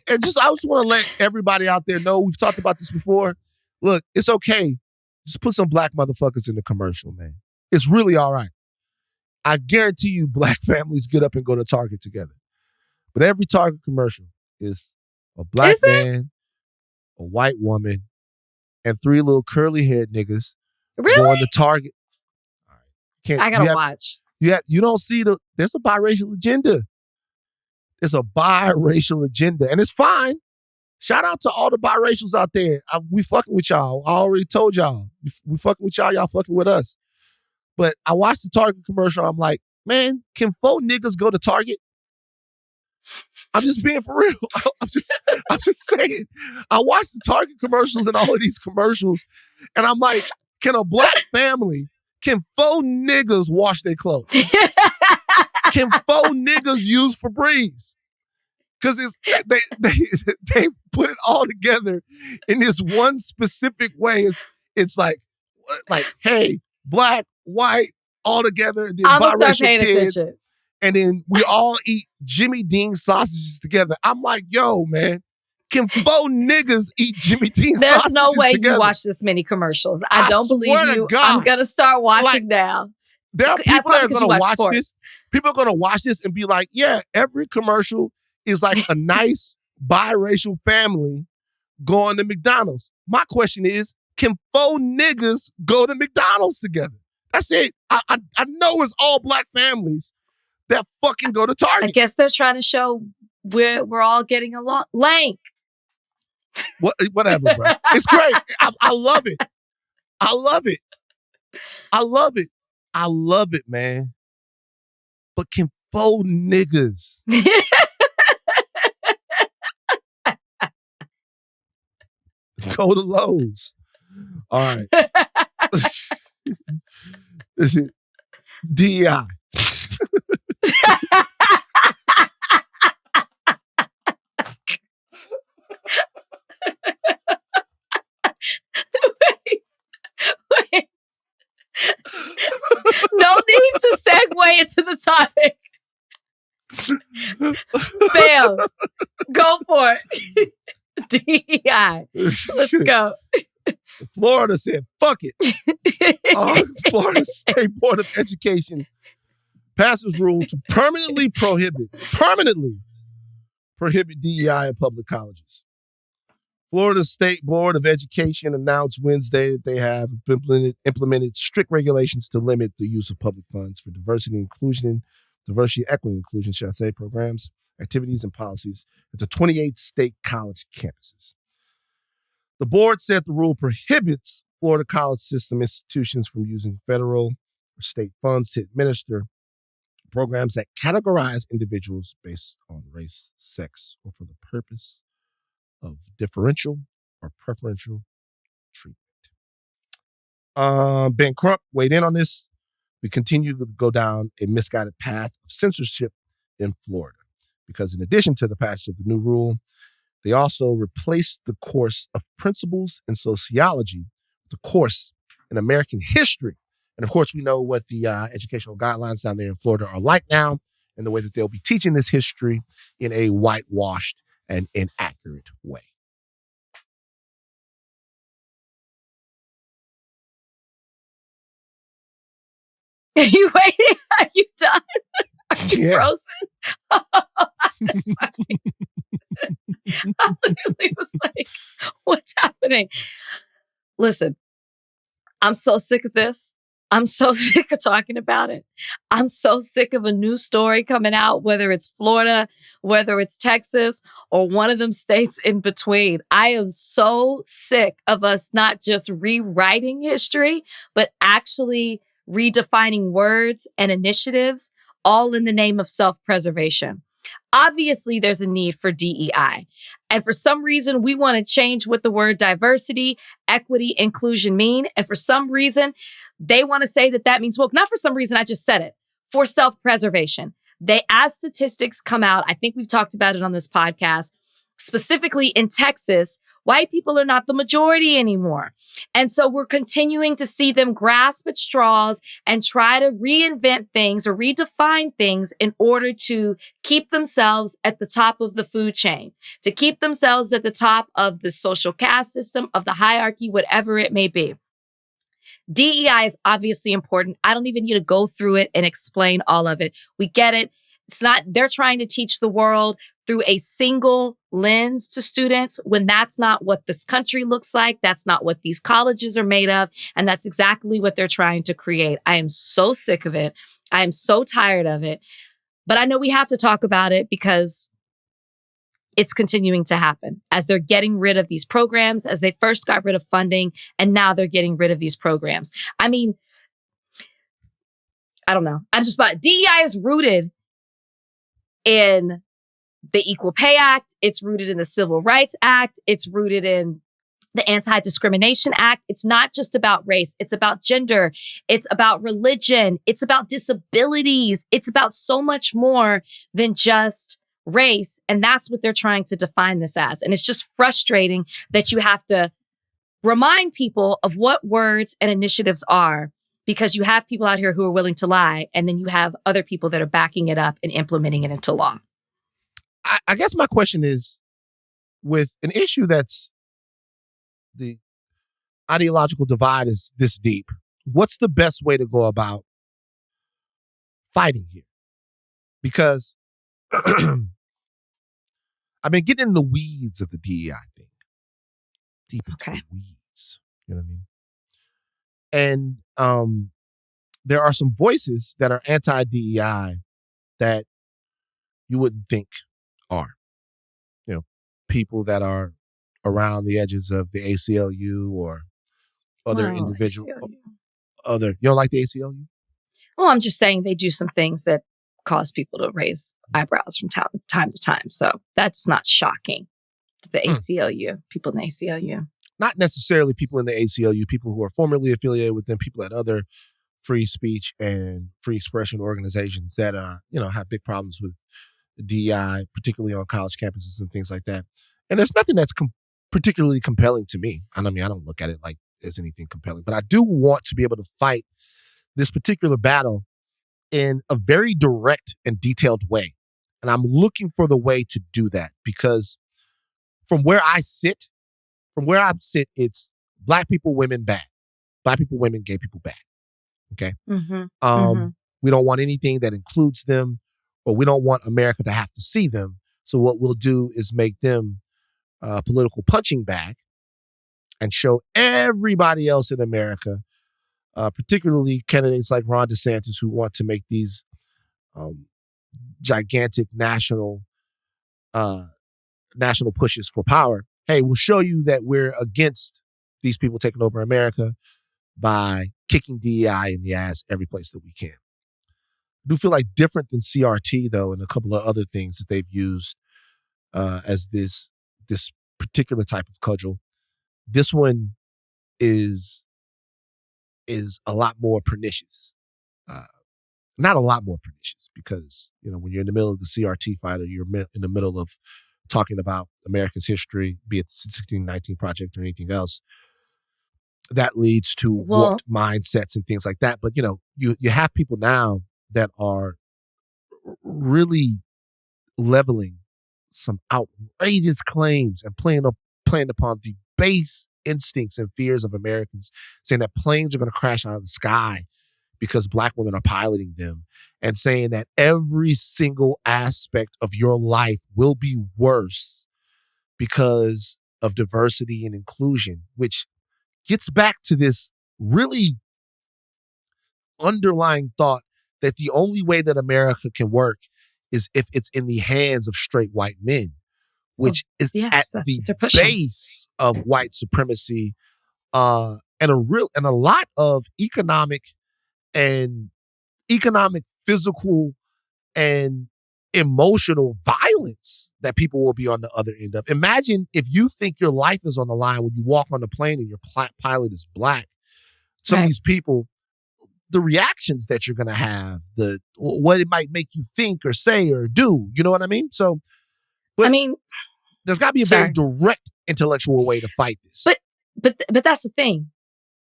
And I just want to let everybody out there know, we've talked about this before. Look, it's okay. Just put some black motherfuckers in the commercial, man. It's really all right. I guarantee you black families get up and go to Target together. But every Target commercial is a black man, a white woman, and 3 little curly-haired niggas going to Target. All right. I gotta watch. You don't see there's a biracial agenda. There's a biracial agenda, and it's fine. Shout out to all the biracials out there. We fucking with y'all. I already told y'all. We fucking with y'all. Y'all fucking with us. But I watched the Target commercial. I'm like, man, can 4 niggas go to Target? I'm just being for real. I'm just saying. I watched the Target commercials and all of these commercials, and I'm like, can a black family, can 4 niggas wash their clothes? Can 4 niggas use Febreze? Because they put it all together in this one specific way. It's like, hey, black, white, all together. I'm gonna start paying attention. and then we all eat Jimmy Dean sausages together. I'm like, yo, man, can 4 niggas eat Jimmy Dean sausages There's no way together? you watch this many commercials. I don't believe swear to you. God. I'm going to start watching now. There are people that are going to watch sports. this. People are going to watch this and be like, yeah, every commercial is like a nice biracial family going to McDonald's. My question is, can 4 niggas go to McDonald's together? That's it. I know it's all black families that fucking go to Target. I guess they're trying to show we're all getting along. Lank. Whatever, bro. It's great. I love it. I love it. I love it. I love it, man. But can 4 niggas go to Lowe's? All right. DEI. Wait. No need to segue into the topic. Bam. Go for it. DEI. Let's go. Florida said, fuck it. Florida State Board of Education passes rule to permanently prohibit DEI in public colleges. Florida State Board of Education announced Wednesday that they have implemented strict regulations to limit the use of public funds for diversity, equity, inclusion, should I say, programs, activities, and policies at the 28 state college campuses. The board said the rule prohibits Florida college system institutions from using federal or state funds to administer programs that categorize individuals based on race, sex, or for the purpose of differential or preferential treatment. Ben Crump weighed in on this. We continue to go down a misguided path of censorship in Florida because in addition to the passage of the new rule, they also replaced the course of principles in sociology with a course in American history. And of course, we know what the educational guidelines down there in Florida are like now and the way that they'll be teaching this history in a whitewashed and inaccurate way. Are you waiting? Are you done? Are you frozen? I'm sorry. I literally was like, what's happening? Listen, I'm so sick of this. I'm so sick of talking about it. I'm so sick of a new story coming out, whether it's Florida, whether it's Texas, or one of them states in between. I am so sick of us not just rewriting history, but actually redefining words and initiatives, all in the name of self-preservation. Obviously, there's a need for DEI. And for some reason, we want to change what the word diversity, equity, inclusion mean. And for some reason, they want to say that that means woke. Not for some reason, I just said it. For self-preservation. As statistics come out, I think we've talked about it on this podcast, specifically in Texas, white people are not the majority anymore. And so we're continuing to see them grasp at straws and try to reinvent things or redefine things in order to keep themselves at the top of the food chain, to keep themselves at the top of the social caste system, of the hierarchy, whatever it may be. DEI is obviously important. I don't even need to go through it and explain all of it. We get it. It's not, they're trying to teach the world through a single lens to students when that's not what this country looks like. That's not what these colleges are made of. And that's exactly what they're trying to create. I am so sick of it. I am so tired of it. But I know we have to talk about it because it's continuing to happen as they're getting rid of these programs, as they first got rid of funding, and now they're getting rid of these programs. I mean, I don't know. DEI is rooted in the Equal Pay Act. It's rooted in the Civil Rights Act. It's rooted in the Anti-Discrimination Act. It's not just about race. It's about gender. It's about religion. It's about disabilities. It's about so much more than just race. And that's what they're trying to define this as. And it's just frustrating that you have to remind people of what words and initiatives are because you have people out here who are willing to lie, and then you have other people that are backing it up and implementing it into law. I guess my question is, with an issue that's the ideological divide is this deep, what's the best way to go about fighting here? Because I've been getting in the weeds of the DEI thing. Deep into the weeds. You know what I mean? And there are some voices that are anti-DEI that you wouldn't think are. You know, people that are around the edges of the ACLU or other individual. You don't like the ACLU? Well, I'm just saying they do some things that cause people to raise eyebrows from time to time. So that's not shocking. The ACLU, people in the ACLU. Not necessarily people in the ACLU, people who are formerly affiliated with them, people at other free speech and free expression organizations that have big problems with DEI, particularly on college campuses and things like that. And there's nothing that's particularly compelling to me. I mean, I don't look at it like there's anything compelling, but I do want to be able to fight this particular battle in a very direct and detailed way. And I'm looking for the way to do that because from where I sit, it's Black people, women, bad. Black people, women, gay people, bad. Okay? We don't want anything that includes them, or we don't want America to have to see them. So what we'll do is make them a political punching bag and show everybody else in America, particularly candidates like Ron DeSantis, who want to make these gigantic national pushes for power. Hey, we'll show you that we're against these people taking over America by kicking DEI in the ass every place that we can. I do feel like different than CRT, though, and a couple of other things that they've used as this particular type of cudgel. This one is a lot more pernicious. Not a lot more pernicious because, when you're in the middle of the CRT fight or you're in the middle of talking about America's history, be it the 1619 Project or anything else, that leads to warped mindsets and things like that. But, you have people now that are really leveling some outrageous claims and playing upon the base instincts and fears of Americans, saying that planes are going to crash out of the sky because Black women are piloting them, and saying that every single aspect of your life will be worse because of diversity and inclusion, which gets back to this really underlying thought that the only way that America can work is if it's in the hands of straight white men, which is at the base of white supremacy, and a lot of economic, physical, and emotional violence that people will be on the other end of. Imagine if you think your life is on the line when you walk on the plane and your pilot is Black. Some of these people, the reactions that you're going to have, what it might make you think or say or do. You know what I mean? So, there's got to be a very direct intellectual way to fight this. But that's the thing.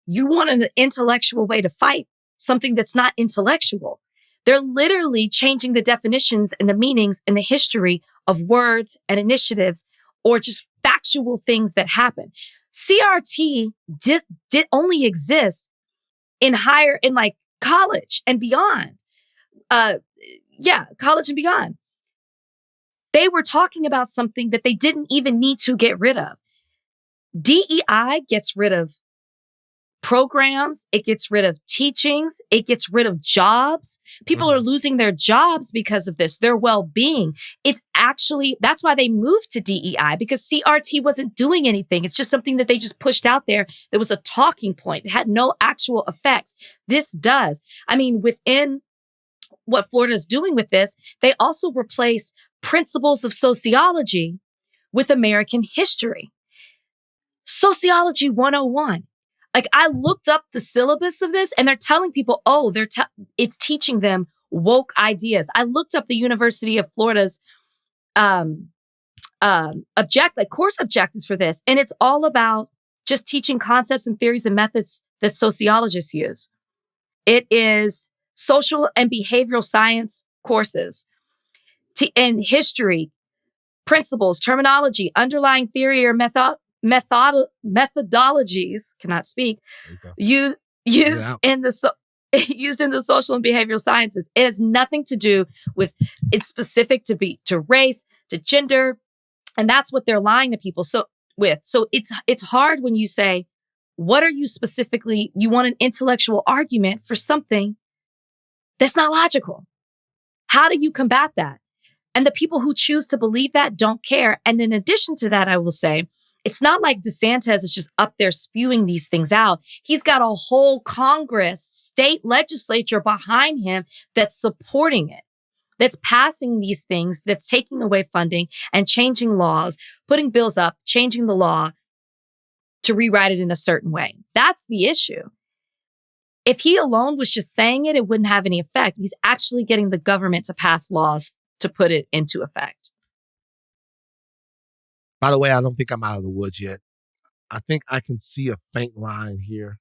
You want an intellectual way to fight something that's not intellectual. They're literally changing the definitions and the meanings and the history of words and initiatives, or just factual things that happen. CRT did only exist in college and beyond. College and beyond. They were talking about something that they didn't even need to get rid of. DEI gets rid of programs. It gets rid of teachings. It gets rid of jobs. People are losing their jobs because of this, their well-being. That's why they moved to DEI, because CRT wasn't doing anything. It's just something that they just pushed out there. That was a talking point. It had no actual effects. This does. Within what Florida's doing with this, they also replace principles of sociology with American history. Sociology 101. I looked up the syllabus of this, and they're telling people, it's teaching them woke ideas. I looked up the University of Florida's course objectives for this, and it's all about just teaching concepts and theories and methods that sociologists use. It is social and behavioral science courses, in history, principles, terminology, underlying theory or methodologies, cannot speak, used in the used in the social and behavioral sciences. It has nothing to do with, it's specific to race, to gender, and that's what they're lying to people. So it's hard when you say, what are you specifically, you want an intellectual argument for something that's not logical. How do you combat that? And the people who choose to believe that don't care. And in addition to that, I will say, it's not like DeSantis is just up there spewing these things out. He's got a whole Congress, state legislature behind him that's supporting it, that's passing these things, that's taking away funding and changing laws, putting bills up, changing the law to rewrite it in a certain way. That's the issue. If he alone was just saying it, it wouldn't have any effect. He's actually getting the government to pass laws to put it into effect. By the way, I don't think I'm out of the woods yet. I think I can see a faint line here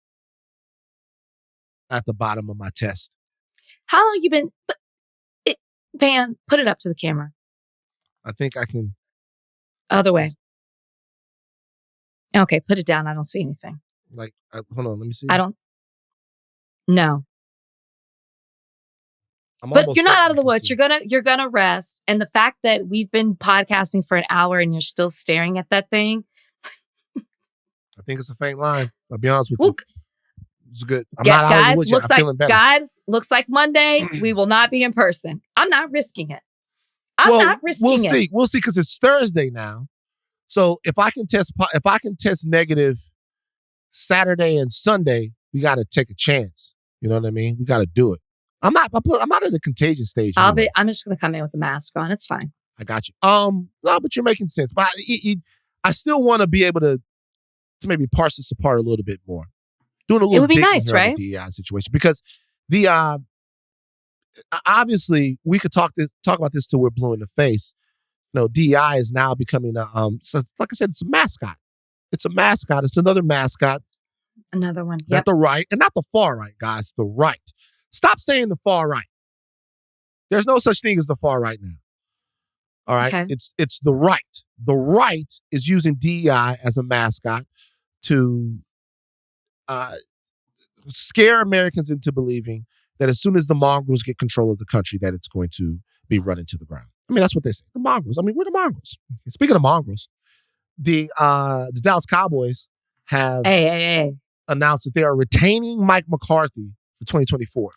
at the bottom of my test. How long you been? Van, put it up to the camera. I think I can. Other way. Okay, put it down. I don't see anything. Hold on, let me see. No. But you're not out of the woods. You're gonna rest. And the fact that we've been podcasting for an hour and you're still staring at that thing. I think it's a faint line. I'll be honest with you. It's good. I'm not out of the woods yet. I'm feeling better. Guys, looks like Monday we will not be in person. I'm not risking it. We'll see. We'll see, because it's Thursday now. So if I can test negative Saturday and Sunday, we got to take a chance. You know what I mean? We got to do it. I'm out of the contagious stage. Anyway. I'm just going to come in with a mask on. It's fine. I got you. No, but you're making sense. But I still want to be able to maybe parse this apart a little bit more. Doing a little. It would be nice, right? The DEI situation, because the obviously we could talk about this till we're blue in the face. You know, DEI is now becoming so like I said, it's a mascot. It's a mascot. It's another mascot. Another one. Yep. Not the right, and not the far right, guys. The right. Stop saying the far right. There's no such thing as the far right now. All right? Okay. It's the right. The right is using DEI as a mascot to scare Americans into believing that as soon as the mongrels get control of the country, that it's going to be run into the ground. I mean, that's what they say. The mongrels. I mean, we're the mongrels. Speaking of mongrels, the Dallas Cowboys have announced that they are retaining Mike McCarthy for 2024.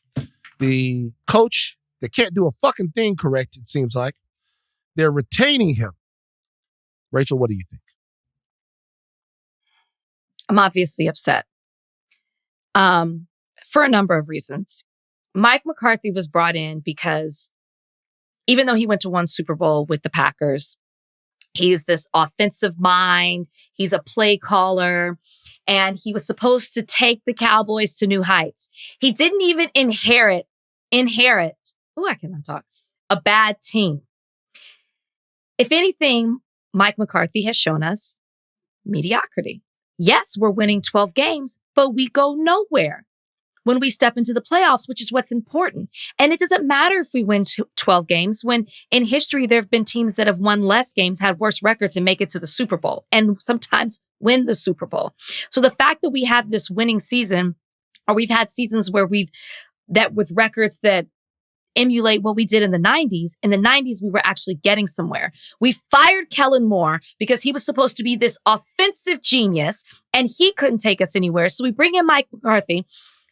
The coach that can't do a fucking thing correct, it seems like, they're retaining him. Rachel, what do you think? I'm obviously upset. For a number of reasons. Mike McCarthy was brought in because even though he went to one Super Bowl with the Packers, he's this offensive mind. He's a play caller. And he was supposed to take the Cowboys to new heights. He didn't even inherit, I cannot talk, a bad team. If anything, Mike McCarthy has shown us mediocrity. Yes, we're winning 12 games, but we go nowhere when we step into the playoffs, which is what's important. And it doesn't matter if we win 12 games, when in history, there have been teams that have won less games, had worse records, and make it to the Super Bowl, and sometimes win the Super Bowl. So the fact that we have this winning season, or we've had seasons where with records that emulate what we did in the 90s, we were actually getting somewhere. We fired Kellen Moore because he was supposed to be this offensive genius and he couldn't take us anywhere. So we bring in Mike McCarthy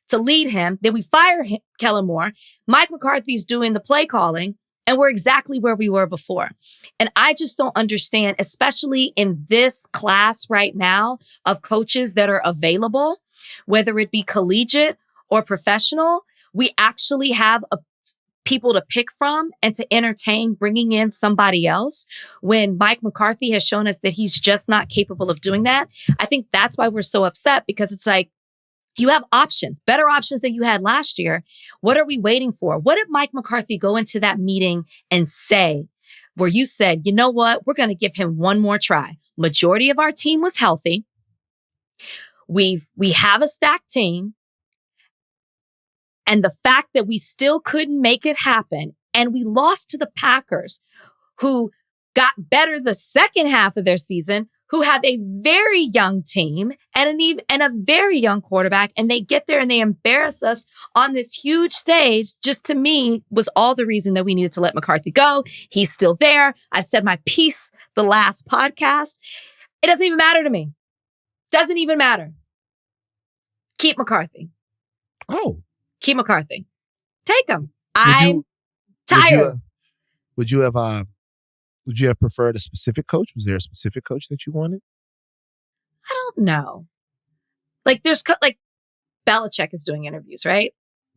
to lead him. Then we fire Kellen Moore. Mike McCarthy's doing the play calling, and we're exactly where we were before. And I just don't understand, especially in this class right now of coaches that are available, whether it be collegiate or professional, we actually have people to pick from and to entertain bringing in somebody else when Mike McCarthy has shown us that he's just not capable of doing that. I think that's why we're so upset, because it's like, you have options, better options than you had last year. What are we waiting for? What did Mike McCarthy go into that meeting and say, where you said, you know what, we're going to give him one more try. Majority of our team was healthy. We have a stacked team. And the fact that we still couldn't make it happen, and we lost to the Packers, who got better the second half of their season, who have a very young team and a very young quarterback, and they get there and they embarrass us on this huge stage, just to me was all the reason that we needed to let McCarthy go. He's still there. I said my piece the last podcast. It doesn't even matter to me. Doesn't even matter. Keep McCarthy. Oh. Keep McCarthy. Take him. I'm tired. Would you have preferred a specific coach? Was there a specific coach that you wanted? I don't know. Like Belichick is doing interviews, right?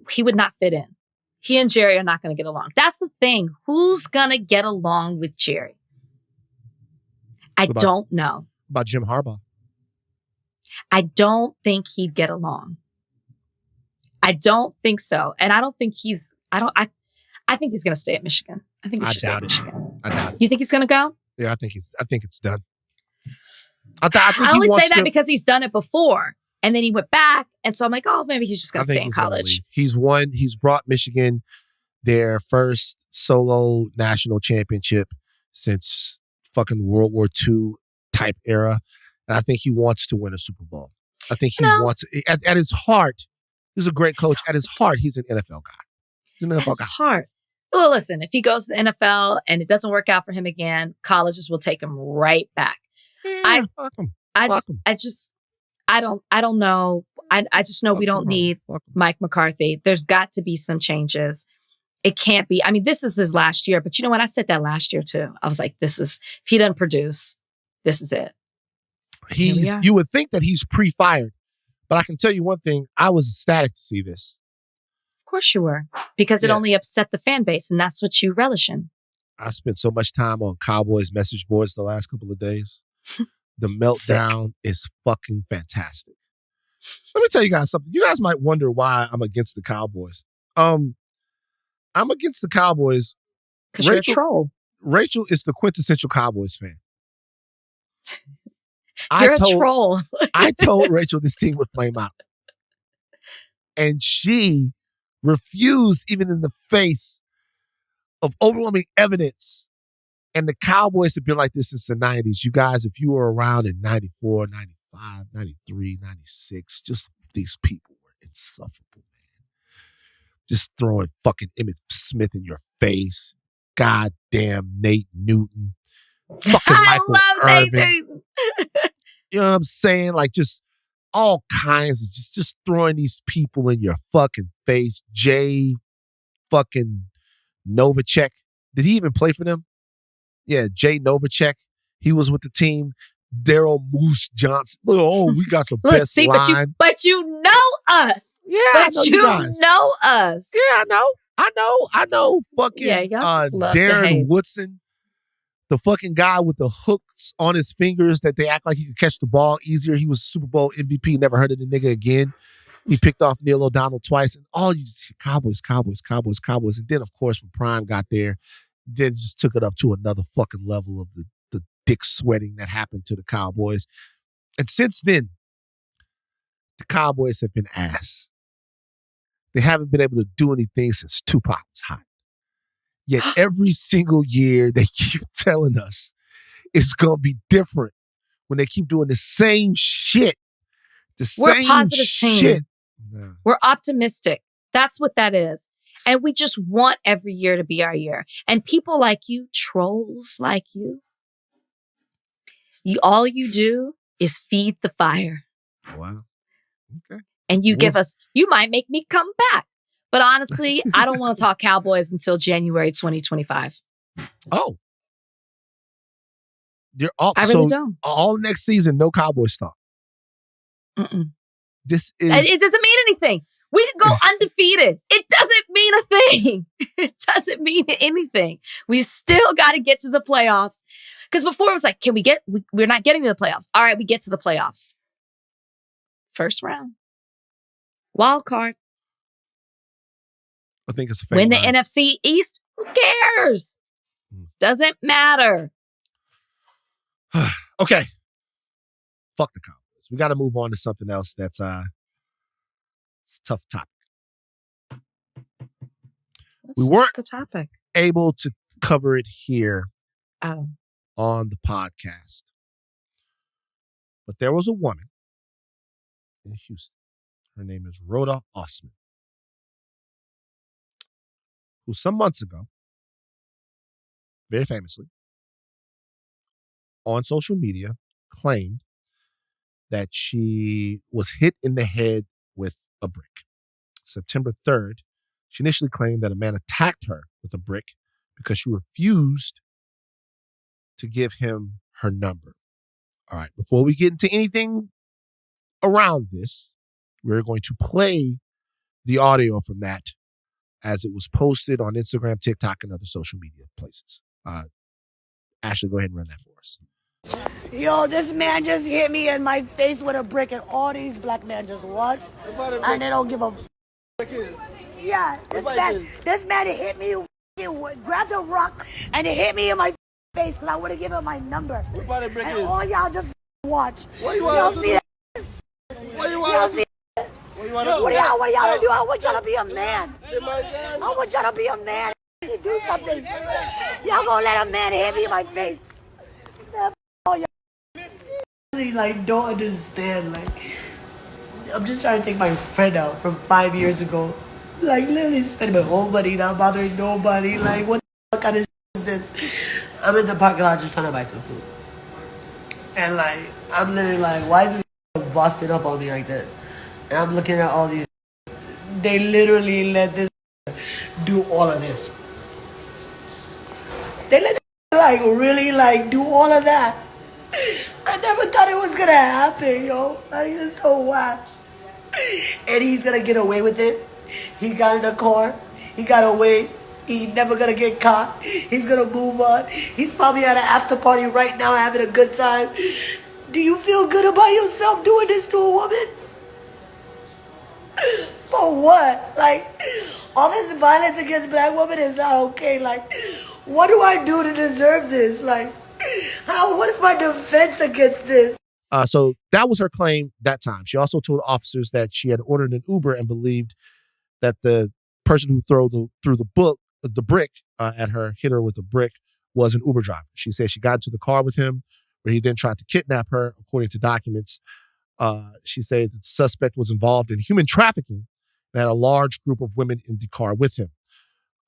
He would not fit in. He and Jerry are not going to get along. That's the thing. Who's going to get along with Jerry? I don't know. About Jim Harbaugh? I don't think he'd get along. I don't think so. And I don't think I think he's going to stay at Michigan. I think he's just at Michigan. I doubt it. You think he's going to go? Yeah, I think it's done. I only say that because he's done it before. And then he went back. And so I'm like, oh, maybe he's just going to stay in college. He's brought Michigan their first solo national championship since fucking World War II type era. And I think he wants to win a Super Bowl. I think he wants, at his heart, he's a great coach. At his heart, he's an NFL guy. He's an NFL guy. At his heart. Well, listen, if he goes to the NFL and it doesn't work out for him again, colleges will take him right back. Yeah, I don't know. I just know we don't need Mike McCarthy. There's got to be some changes. It can't be. I mean, this is his last year, but you know what? I said that last year too. I was like, if he doesn't produce, this is it. You would think that he's pre-fired, but I can tell you one thing. I was ecstatic to see this. Of course you were, because it only upset the fan base, and that's what you relish in. I spent so much time on Cowboys message boards the last couple of days. The meltdown is fucking fantastic. Let me tell you guys something. You guys might wonder why I'm against the Cowboys. I'm against the Cowboys because you're a troll. Rachel is the quintessential Cowboys fan. You're a troll. I told Rachel this team would flame out. And she refused, even in the face of overwhelming evidence. And the Cowboys have been like this since the 90s. You guys, if you were around in 94, 95, 93, 96, just these people were insufferable, man. Just throwing fucking Emmitt Smith in your face. Goddamn Nate Newton. Fucking Michael Irvin. You know what I'm saying? Like just all kinds of just throwing these people in your fucking face. Jay fucking Novacek. Did he even play for them? Yeah, Jay Novacek. He was with the team. Daryl Moose Johnson. Oh, we got the best line. But you know us. Yeah, but you know us. Yeah, I know. Fucking y'all just love Darren Woodson. The fucking guy with the hooks on his fingers that they act like he could catch the ball easier. He was Super Bowl MVP. Never heard of the nigga again. He picked off Neil O'Donnell twice. And all you just hear, Cowboys. And then, of course, when Prime got there, they just took it up to another fucking level of the dick sweating that happened to the Cowboys. And since then, the Cowboys have been ass. They haven't been able to do anything since Tupac was hot. Yet every single year they keep telling us it's going to be different when they keep doing the same shit. We're a positive team. Yeah. We're optimistic. That's what that is. And we just want every year to be our year. And people like you, trolls like you, all you do is feed the fire. Wow. Okay. And you you might make me come back. But honestly, I don't want to talk Cowboys until January 2025. Oh. I really don't. All next season, no Cowboys talk. Mm-mm. It doesn't mean anything. We can go undefeated. It doesn't mean a thing. It doesn't mean anything. We still got to get to the playoffs. Because before it was like, we're not getting to the playoffs. All right, we get to the playoffs. First round. Wild card. I think it's a win the NFC East. Who cares? Doesn't matter. Okay. Fuck the Cowboys. We got to move on to something else that's it's a tough topic. We weren't the topic. able to cover it here Oh. on the podcast. But there was a woman in Houston. Her name is Roda Osman, who some months ago, very famously, on social media, claimed that she was hit in the head with a brick. September 3rd, she initially claimed that a man attacked her with a brick because she refused to give him her number. All right, before we get into anything around this, we're going to play the audio from that as it was posted on Instagram, TikTok, and other social media places. Ashleigh, go ahead and run that for us. Yo, this man just hit me in my face with a brick, and all these black men just watch, and they don't give a Yeah, this man hit me, grabbed a rock, and it hit me in my face because I would have given him my number. And all y'all just watch. Y'all see that? Y'all see that? What y'all do? I want y'all to be a man. I want y'all to be a man. Do something. Y'all gonna let a man hit me in my face? Like, don't understand. Like, I'm just trying to take my friend out from 5 years ago. Like, literally spending my whole money, not bothering nobody. Like, what the kind of is this? I'm in the parking lot just trying to buy some food. And, like, I'm literally like, why is this busting up on me like this? And I'm looking at all these. They literally let this do all of this. They let this, like, really, like, do all of that. I never thought it was gonna happen, yo. Like, it's so whack. And he's gonna get away with it. He got in the car. He got away. He never gonna get caught. He's gonna move on. He's probably at an after party right now having a good time. Do you feel good about yourself doing this to a woman? For what? Like, all this violence against black women is not okay. Like, what do I do to deserve this? Like, what is my defense against this? So that was her claim that time. She also told officers that she had ordered an Uber and believed that the person who threw the brick at her, hit her with a brick, was an Uber driver. She said she got into the car with him, where he then tried to kidnap her, according to documents. She said that the suspect was involved in human trafficking and had a large group of women in the car with him.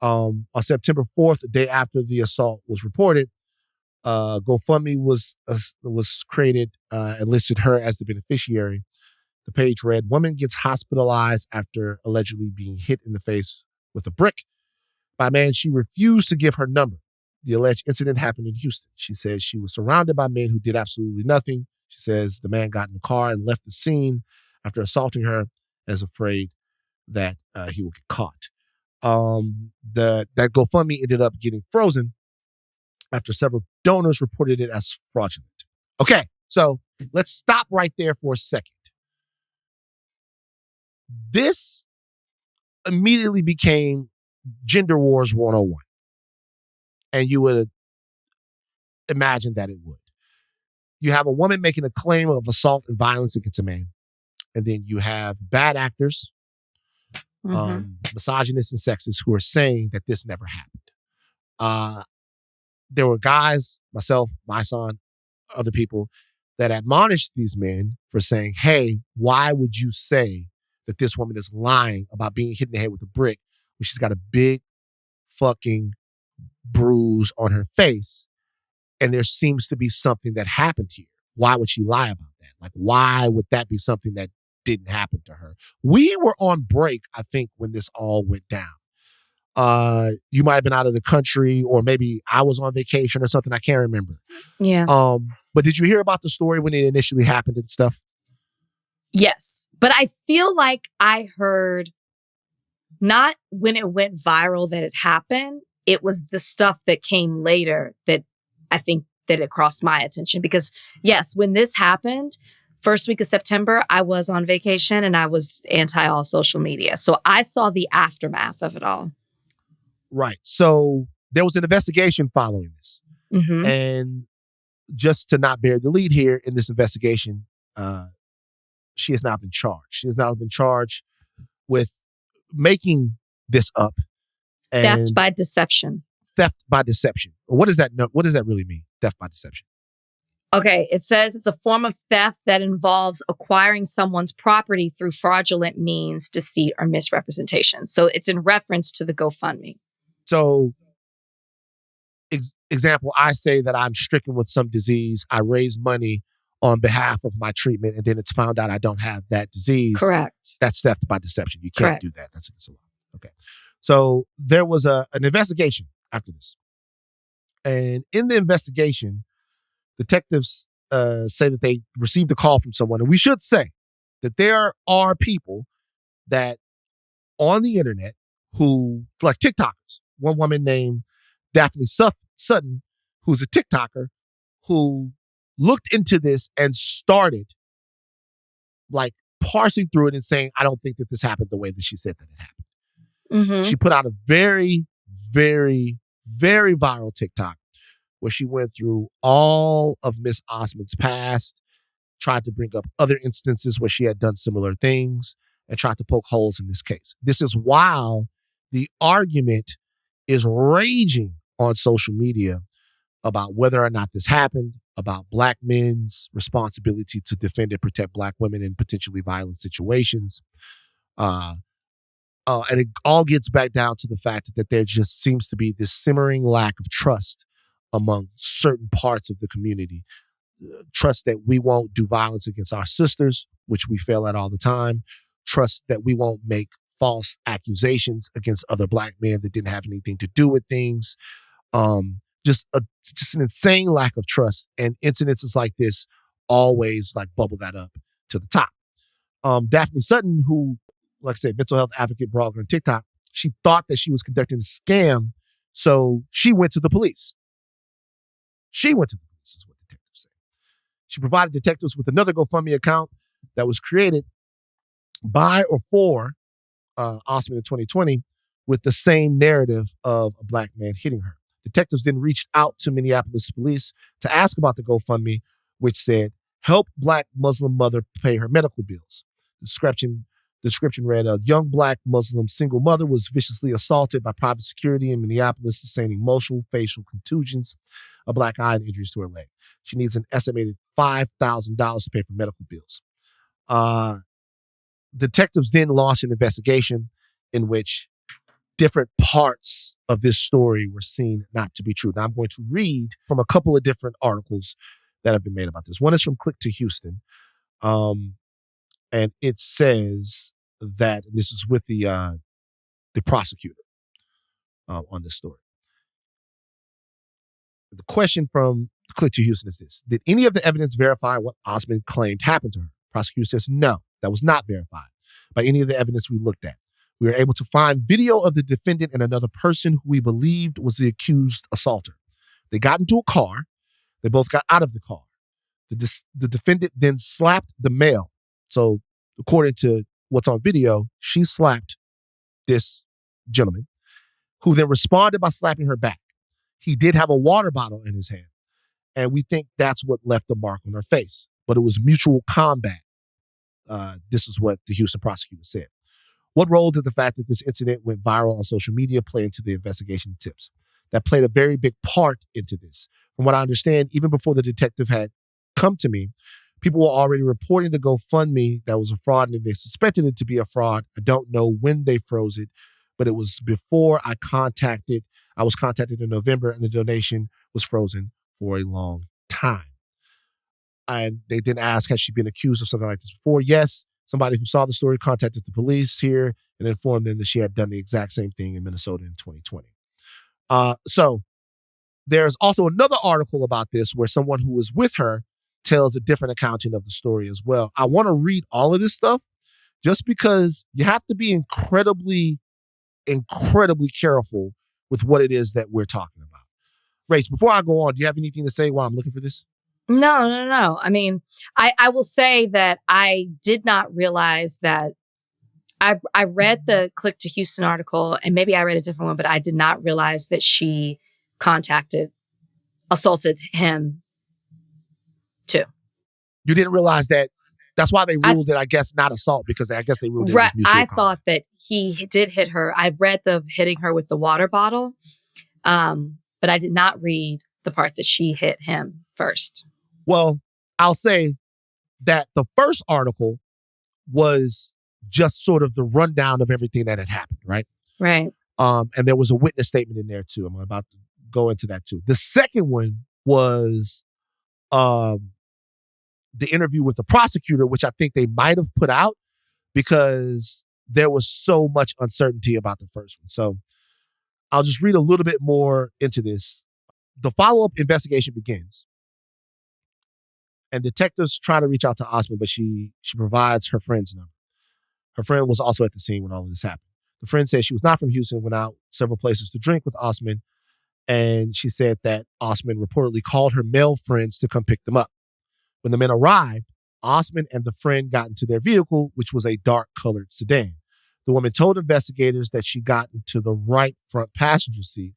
On September 4th, the day after the assault was reported, GoFundMe was created and listed her as the beneficiary. The page read, "Woman gets hospitalized after allegedly being hit in the face with a brick by a man she refused to give her number." The alleged incident happened in Houston. She says she was surrounded by men who did absolutely nothing. She says the man got in the car and left the scene after assaulting her and is afraid that he will get caught. That GoFundMe ended up getting frozen after several donors reported it as fraudulent. Okay, so let's stop right there for a second. This immediately became Gender Wars 101. And you would imagine that it would. You have a woman making a claim of assault and violence against a man. And then you have bad actors, misogynists and sexists who are saying that this never happened. There were guys, myself, my son, other people, that admonished these men for saying, hey, why would you say that this woman is lying about being hit in the head with a brick when she's got a big fucking bruise on her face and there seems to be something that happened here? Why would she lie about that? Like, why would that be something that didn't happen to her? We were on break, I think, when this all went down. You might have been out of the country, or maybe I was on vacation or something. I can't remember. Yeah. But did you hear about the story when it initially happened and stuff? Yes. But I feel like I heard not when it went viral that it happened. It was the stuff that came later that I think that it crossed my attention. Because yes, when this happened, first week of September, I was on vacation and I was anti all social media. So I saw the aftermath of it all. Right. So there was an investigation following this. Mm-hmm. And just to not bear the lead here in this investigation, she has now been charged. She has now been charged with making this up Theft by deception. Theft by deception. What does that really mean? Theft by deception. Okay, it says it's a form of theft that involves acquiring someone's property through fraudulent means, deceit, or misrepresentation. So it's in reference to the GoFundMe. So, example, I say that I'm stricken with some disease. I raise money on behalf of my treatment, and then it's found out I don't have that disease. Correct. That's theft by deception. You can't Correct. do that. That's against the law. Okay. So there was an investigation after this. And in the investigation, detectives say that they received a call from someone. And we should say that there are people that on the internet who, like TikTokers, one woman named Daphne Sutton, who's a TikToker, who looked into this and started like parsing through it and saying, I don't think that this happened the way that she said that it happened. Mm-hmm. She put out a very, very, very viral TikTok where she went through all of Miss Osman's past, tried to bring up other instances where she had done similar things, and tried to poke holes in this case. This is while the argument is raging on social media about whether or not this happened, about Black men's responsibility to defend and protect Black women in potentially violent situations. And it all gets back down to the fact that there just seems to be this simmering lack of trust among certain parts of the community. Trust that we won't do violence against our sisters, which we fail at all the time. Trust that we won't make false accusations against other Black men that didn't have anything to do with things. Just an insane lack of trust, and incidences like this always like bubble that up to the top. Daphne Sutton, who, like I said, mental health advocate, blogger on TikTok, she thought that she was conducting a scam, so she went to the police. She went to the police, is what detectives say. She provided detectives with another GoFundMe account that was created by or for Osman in 2020 with the same narrative of a Black man hitting her. Detectives then reached out to Minneapolis police to ask about the GoFundMe, which said, help Black Muslim mother pay her medical bills. The description read, a young Black Muslim single mother was viciously assaulted by private security in Minneapolis, sustaining multiple facial contusions, a black eye, and injuries to her leg. She needs an estimated $5,000 to pay for medical bills. Detectives then launched an investigation in which different parts of this story were seen not to be true. Now I'm going to read from a couple of different articles that have been made about this. One is from Click to Houston. And it says that this is with the prosecutor on this story. The question from Click to Houston is this: did any of the evidence verify what Osman claimed happened to her? Prosecutor says no, that was not verified by any of the evidence we looked at. We were able to find video of the defendant and another person who we believed was the accused assaulter. They got into a car. They both got out of the car. The defendant then slapped the male. So according to what's on video, she slapped this gentleman, who then responded by slapping her back. He did have a water bottle in his hand, and we think that's what left the mark on her face. But it was mutual combat. This is what the Houston prosecutor said. What role did the fact that this incident went viral on social media play into the investigation tips? That played a very big part into this. From what I understand, even before the detective had come to me, people were already reporting the GoFundMe that was a fraud, and they suspected it to be a fraud. I don't know when they froze it, but it was before I was contacted in November, and the donation was frozen for a long time. And they then asked, has she been accused of something like this before? Yes. Somebody who saw the story contacted the police here and informed them that she had done the exact same thing in Minnesota in 2020. So there's also another article about this where someone who was with her tells a different accounting of the story as well. I want to read all of this stuff just because you have to be incredibly, incredibly careful with what it is that we're talking about. Rach, before I go on, do you have anything to say while I'm looking for this? No. I mean, I will say that I did not realize that I read the Click to Houston article, and maybe I read a different one, but I did not realize that she assaulted him too. You didn't realize that That's why they ruled it, I guess, not assault, because I guess they ruled it as mutual I combat. thought that he did hit her. I read the hitting her with the water bottle, but I did not read the part that she hit him first. Well, I'll say that the first article was just sort of the rundown of everything that had happened, right? Right. And there was a witness statement in there too. I'm about to go into that too. The second one was the interview with the prosecutor, which I think they might have put out because there was so much uncertainty about the first one. So I'll just read a little bit more into this. The follow-up investigation begins. And detectives try to reach out to Osman, but she provides her friend's number. Her friend was also at the scene when all of this happened. The friend said she was not from Houston, went out several places to drink with Osman, and she said that Osman reportedly called her male friends to come pick them up. When the men arrived, Osman and the friend got into their vehicle, which was a dark-colored sedan. The woman told investigators that she got into the right front passenger seat,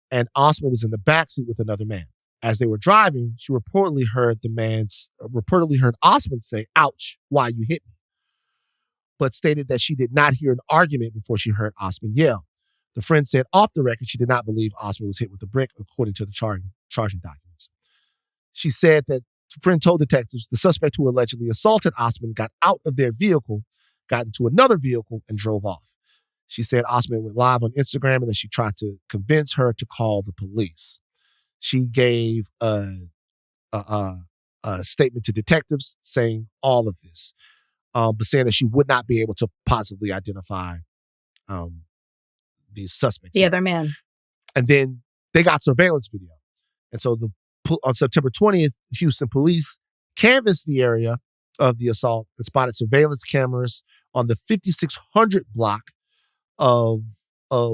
and Osman was in the back seat with another man. As they were driving, she reportedly heard Osman say, "Ouch, why you hit me?" but stated that she did not hear an argument before she heard Osman yell. The friend said off the record she did not believe Osman was hit with a brick, according to the charging documents. She said that the friend told detectives the suspect who allegedly assaulted Osman got out of their vehicle, got into another vehicle, and drove off. She said Osman went live on Instagram and that she tried to convince her to call the police. She gave a statement to detectives saying all of this, but saying that she would not be able to possibly identify these suspects. The other man. And then they got surveillance video. And so on September 20th, Houston police canvassed the area of the assault and spotted surveillance cameras on the 5600 block of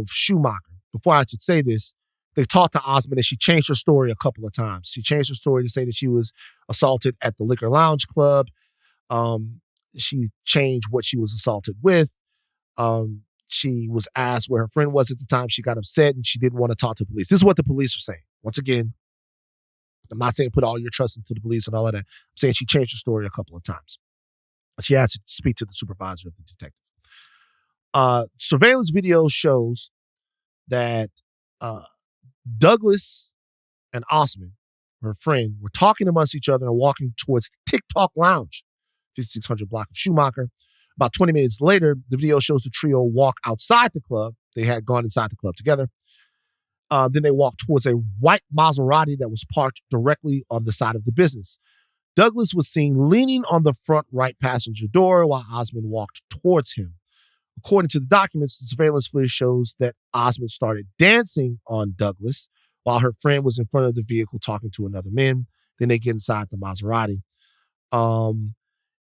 Schumacher. Before I should say this, they talked to Osman and she changed her story a couple of times. She changed her story to say that she was assaulted at the Liquor Lounge Club. She changed what she was assaulted with. She was asked where her friend was at the time. She got upset and she didn't want to talk to the police. This is what the police are saying. Once again, I'm not saying put all your trust into the police and all of that. I'm saying she changed her story a couple of times. She asked to speak to the supervisor of the detective. Surveillance video shows that Douglas and Osman, her friend, were talking amongst each other and walking towards the TikTok Lounge, 5600 block of Schumacher. About 20 minutes later, the video shows the trio walk outside the club. They had gone inside the club together. Then they walked towards a white Maserati that was parked directly on the side of the business. Douglas was seen leaning on the front right passenger door while Osman walked towards him. According to the documents, the surveillance footage shows that Osman started dancing on Douglas while her friend was in front of the vehicle talking to another man. Then they get inside the Maserati.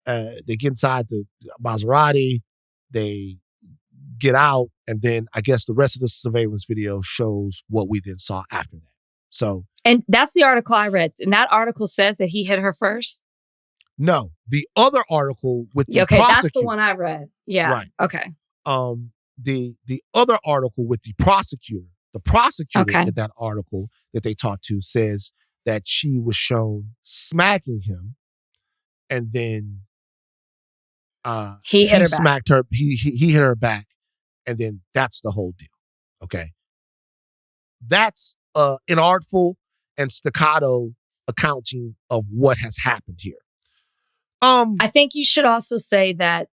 They get inside the Maserati. They get out. And then I guess the rest of the surveillance video shows what we then saw after that. So, and that's the article I read. And that article says that he hit her first? No. The other article with the okay, prosecutor. that's the one I read. Yeah. Right. Okay. The other article with the prosecutor in that article that they talked to says that she was shown smacking him, and then he hit her smacked back. her. He hit her back, and then that's the whole deal. Okay, that's inartful and staccato accounting of what has happened here. I think you should also say that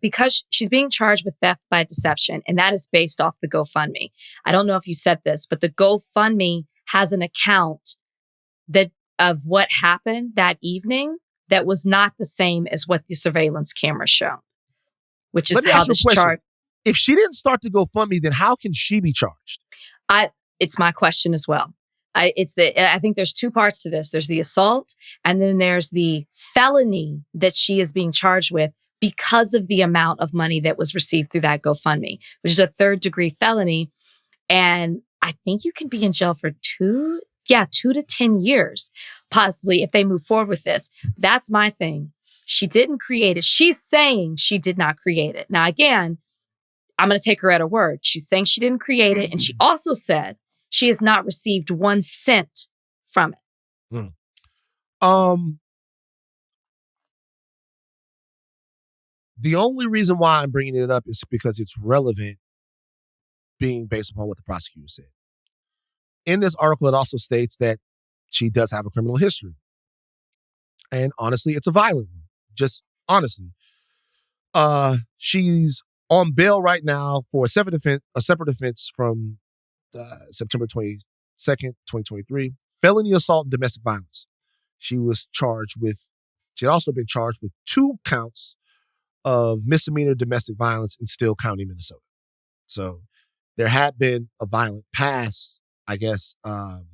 because she's being charged with theft by deception, and that is based off the GoFundMe. I don't know if you said this, but the GoFundMe has an account of what happened that evening that was not the same as what the surveillance camera showed, which is how this charge. If she didn't start the GoFundMe, then how can she be charged? It's my question as well. I think there's two parts to this. There's the assault, and then there's the felony that she is being charged with because of the amount of money that was received through that GoFundMe, which is a 3rd-degree felony. And I think you can be in jail for 2 to 10 years, possibly, if they move forward with this. That's my thing. She didn't create it. She's saying she did not create it. Now, again, I'm going to take her at her word. She's saying she didn't create it. And she also said she has not received 1 cent from it. The only reason why I'm bringing it up is because it's relevant being based upon what the prosecutor said. In this article, it also states that she does have a criminal history. And honestly, it's a violent one. Just honestly. She's on bail right now for a separate offense from September 22nd, 2023, felony assault and domestic violence. She had also been charged with 2 counts of misdemeanor domestic violence in Steele County, Minnesota. So there had been a violent past, I guess, from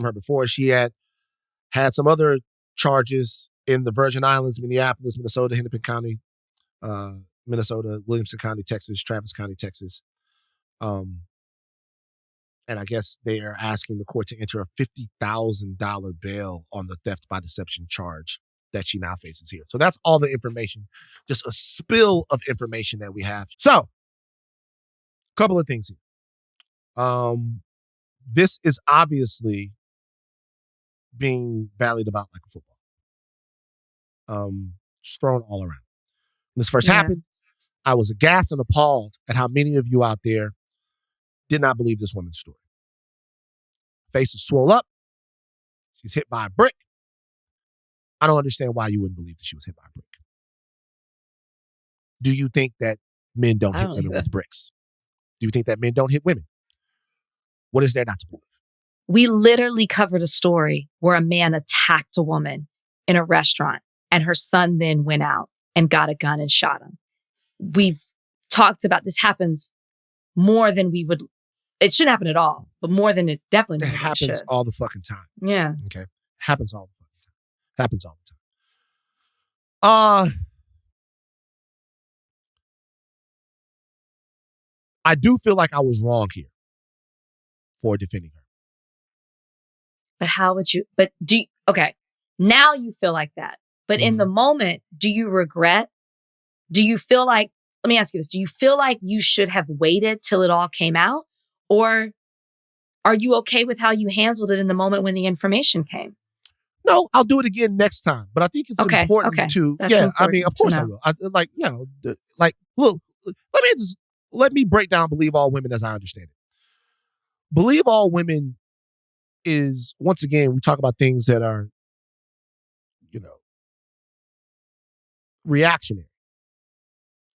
her before. She had some other charges in the Virgin Islands, Minneapolis, Minnesota, Hennepin County, Minnesota, Williamson County, Texas, Travis County, Texas. And I guess they are asking the court to enter a $50,000 bail on the theft by deception charge that she now faces here. So that's all the information, just a spill of information that we have. So, a couple of things here. This is obviously being bandied about like a football. Just thrown all around. When this first happened, I was aghast and appalled at how many of you out there did not believe this woman's story. Face is swole up. She's hit by a brick. I don't understand why you wouldn't believe that she was hit by a brick. Do you think that men don't hit women with bricks? Do you think that men don't hit women? What is there not to believe? We literally covered a story where a man attacked a woman in a restaurant and her son then went out and got a gun and shot him. We've talked about this happens more than we would. It shouldn't happen at all, but more than it definitely It happens all the fucking time. Yeah. Okay. Happens all the fucking time. Happens all the time. I do feel like I was wrong here for defending her. But how would you, okay, now you feel like that. But in the moment, do you regret? Do you feel like, let me ask you this, do you feel like you should have waited till it all came out? Or are you okay with how you handled it in the moment when the information came? No, I'll do it again next time. But I think it's important to, That's important I mean, of course I will. Look, let me break down Believe All Women as I understand it. Believe All Women is, once again, we talk about things that are, reactionary.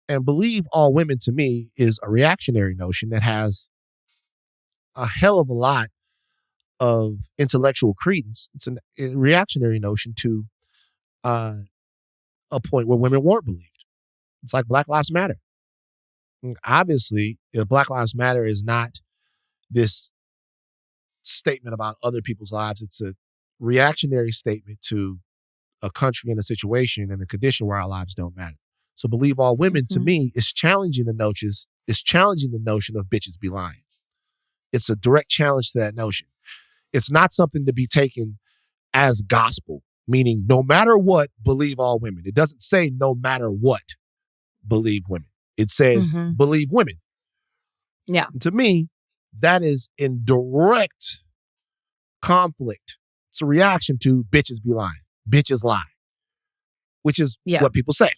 And Believe All Women, to me, is a reactionary notion that has a hell of a lot of intellectual credence. It's a reactionary notion to a point where women weren't believed. It's like Black Lives Matter. And obviously, Black Lives Matter is not this statement about other people's lives. It's a reactionary statement to a country and a situation and a condition where our lives don't matter. So Believe All Women, to me, is challenging the notion of bitches be lying. It's a direct challenge to that notion. It's not something to be taken as gospel, meaning no matter what, believe all women. It doesn't say no matter what, believe women. It says believe women. Yeah. And to me, that is in direct conflict. It's a reaction to bitches be lying. Bitches lie, which is what people say.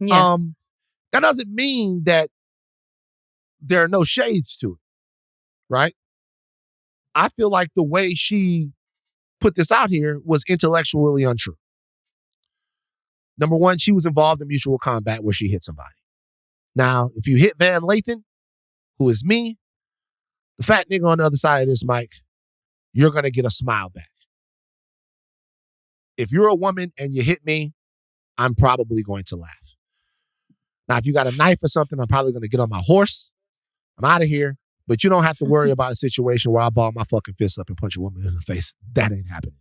Yes. That doesn't mean that there are no shades to it, right? I feel like the way she put this out here was intellectually untrue. Number one, she was involved in mutual combat where she hit somebody. Now, if you hit Van Lathan, who is me, the fat nigga on the other side of this mic, you're going to get a smile back. If you're a woman and you hit me, I'm probably going to laugh. Now, if you got a knife or something, I'm probably going to get on my horse. I'm out of here. But you don't have to worry about a situation where I ball my fucking fist up and punch a woman in the face. That ain't happening.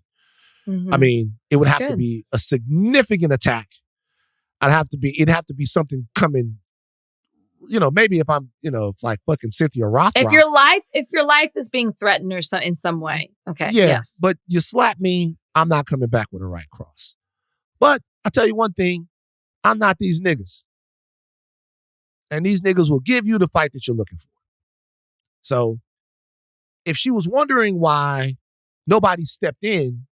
I mean, it would have to be a significant attack. It'd have to be something coming, maybe if I'm, if like fucking Cynthia Rothrock. If your life is being threatened or in some way. Okay. Yeah, yes. But you slap me, I'm not coming back with a right cross. But I'll tell you one thing, I'm not these niggas. And these niggas will give you the fight that you're looking for. So if she was wondering why nobody stepped in,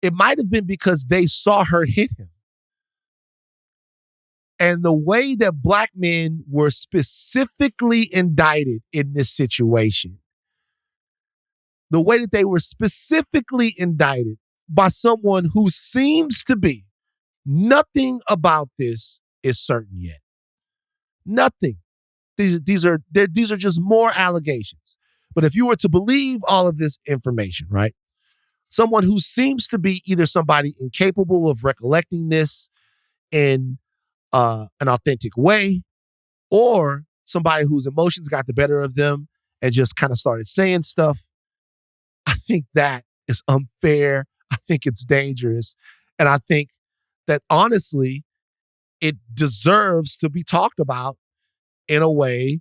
it might have been because they saw her hit him. And the way that black men were specifically indicted in this situation, the way that they were specifically indicted by someone who seems to be, nothing about this is certain yet. Nothing. These are just more allegations. But if you were to believe all of this information, right? Someone who seems to be either somebody incapable of recollecting this in an authentic way, or somebody whose emotions got the better of them and just kind of started saying stuff, I think that is unfair. I think it's dangerous. And I think that honestly, it deserves to be talked about in a way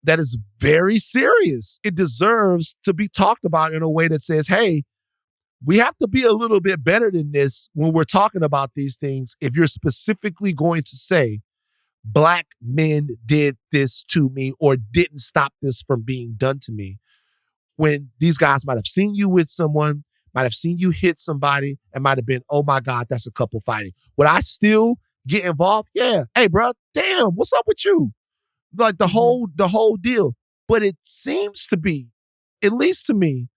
that is very serious. It deserves to be talked about in a way that says, hey, we have to be a little bit better than this when we're talking about these things. If you're specifically going to say, black men did this to me or didn't stop this from being done to me, when these guys might have seen you with someone, might have seen you hit somebody, and might have been, oh my God, that's a couple fighting. Would I still get involved? Yeah. Hey, bro, damn, what's up with you? Like the whole deal. But it seems to be, at least to me,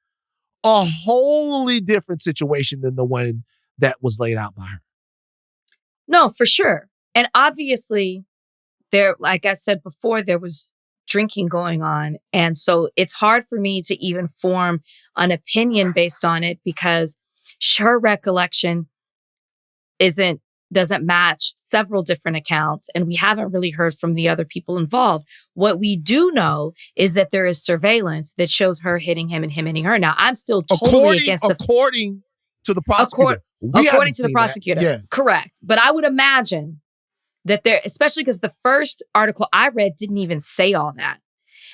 a wholly different situation than the one that was laid out by her. No, for sure. And obviously, there, like I said before, there was drinking going on. And so it's hard for me to even form an opinion based on it because her recollection doesn't match several different accounts. And we haven't really heard from the other people involved. What we do know is that there is surveillance that shows her hitting him and him hitting her. Now, I'm still totally against according to the prosecutor. According to the prosecutor. Yeah. Correct. But I would imagine that there, especially because the first article I read didn't even say all that.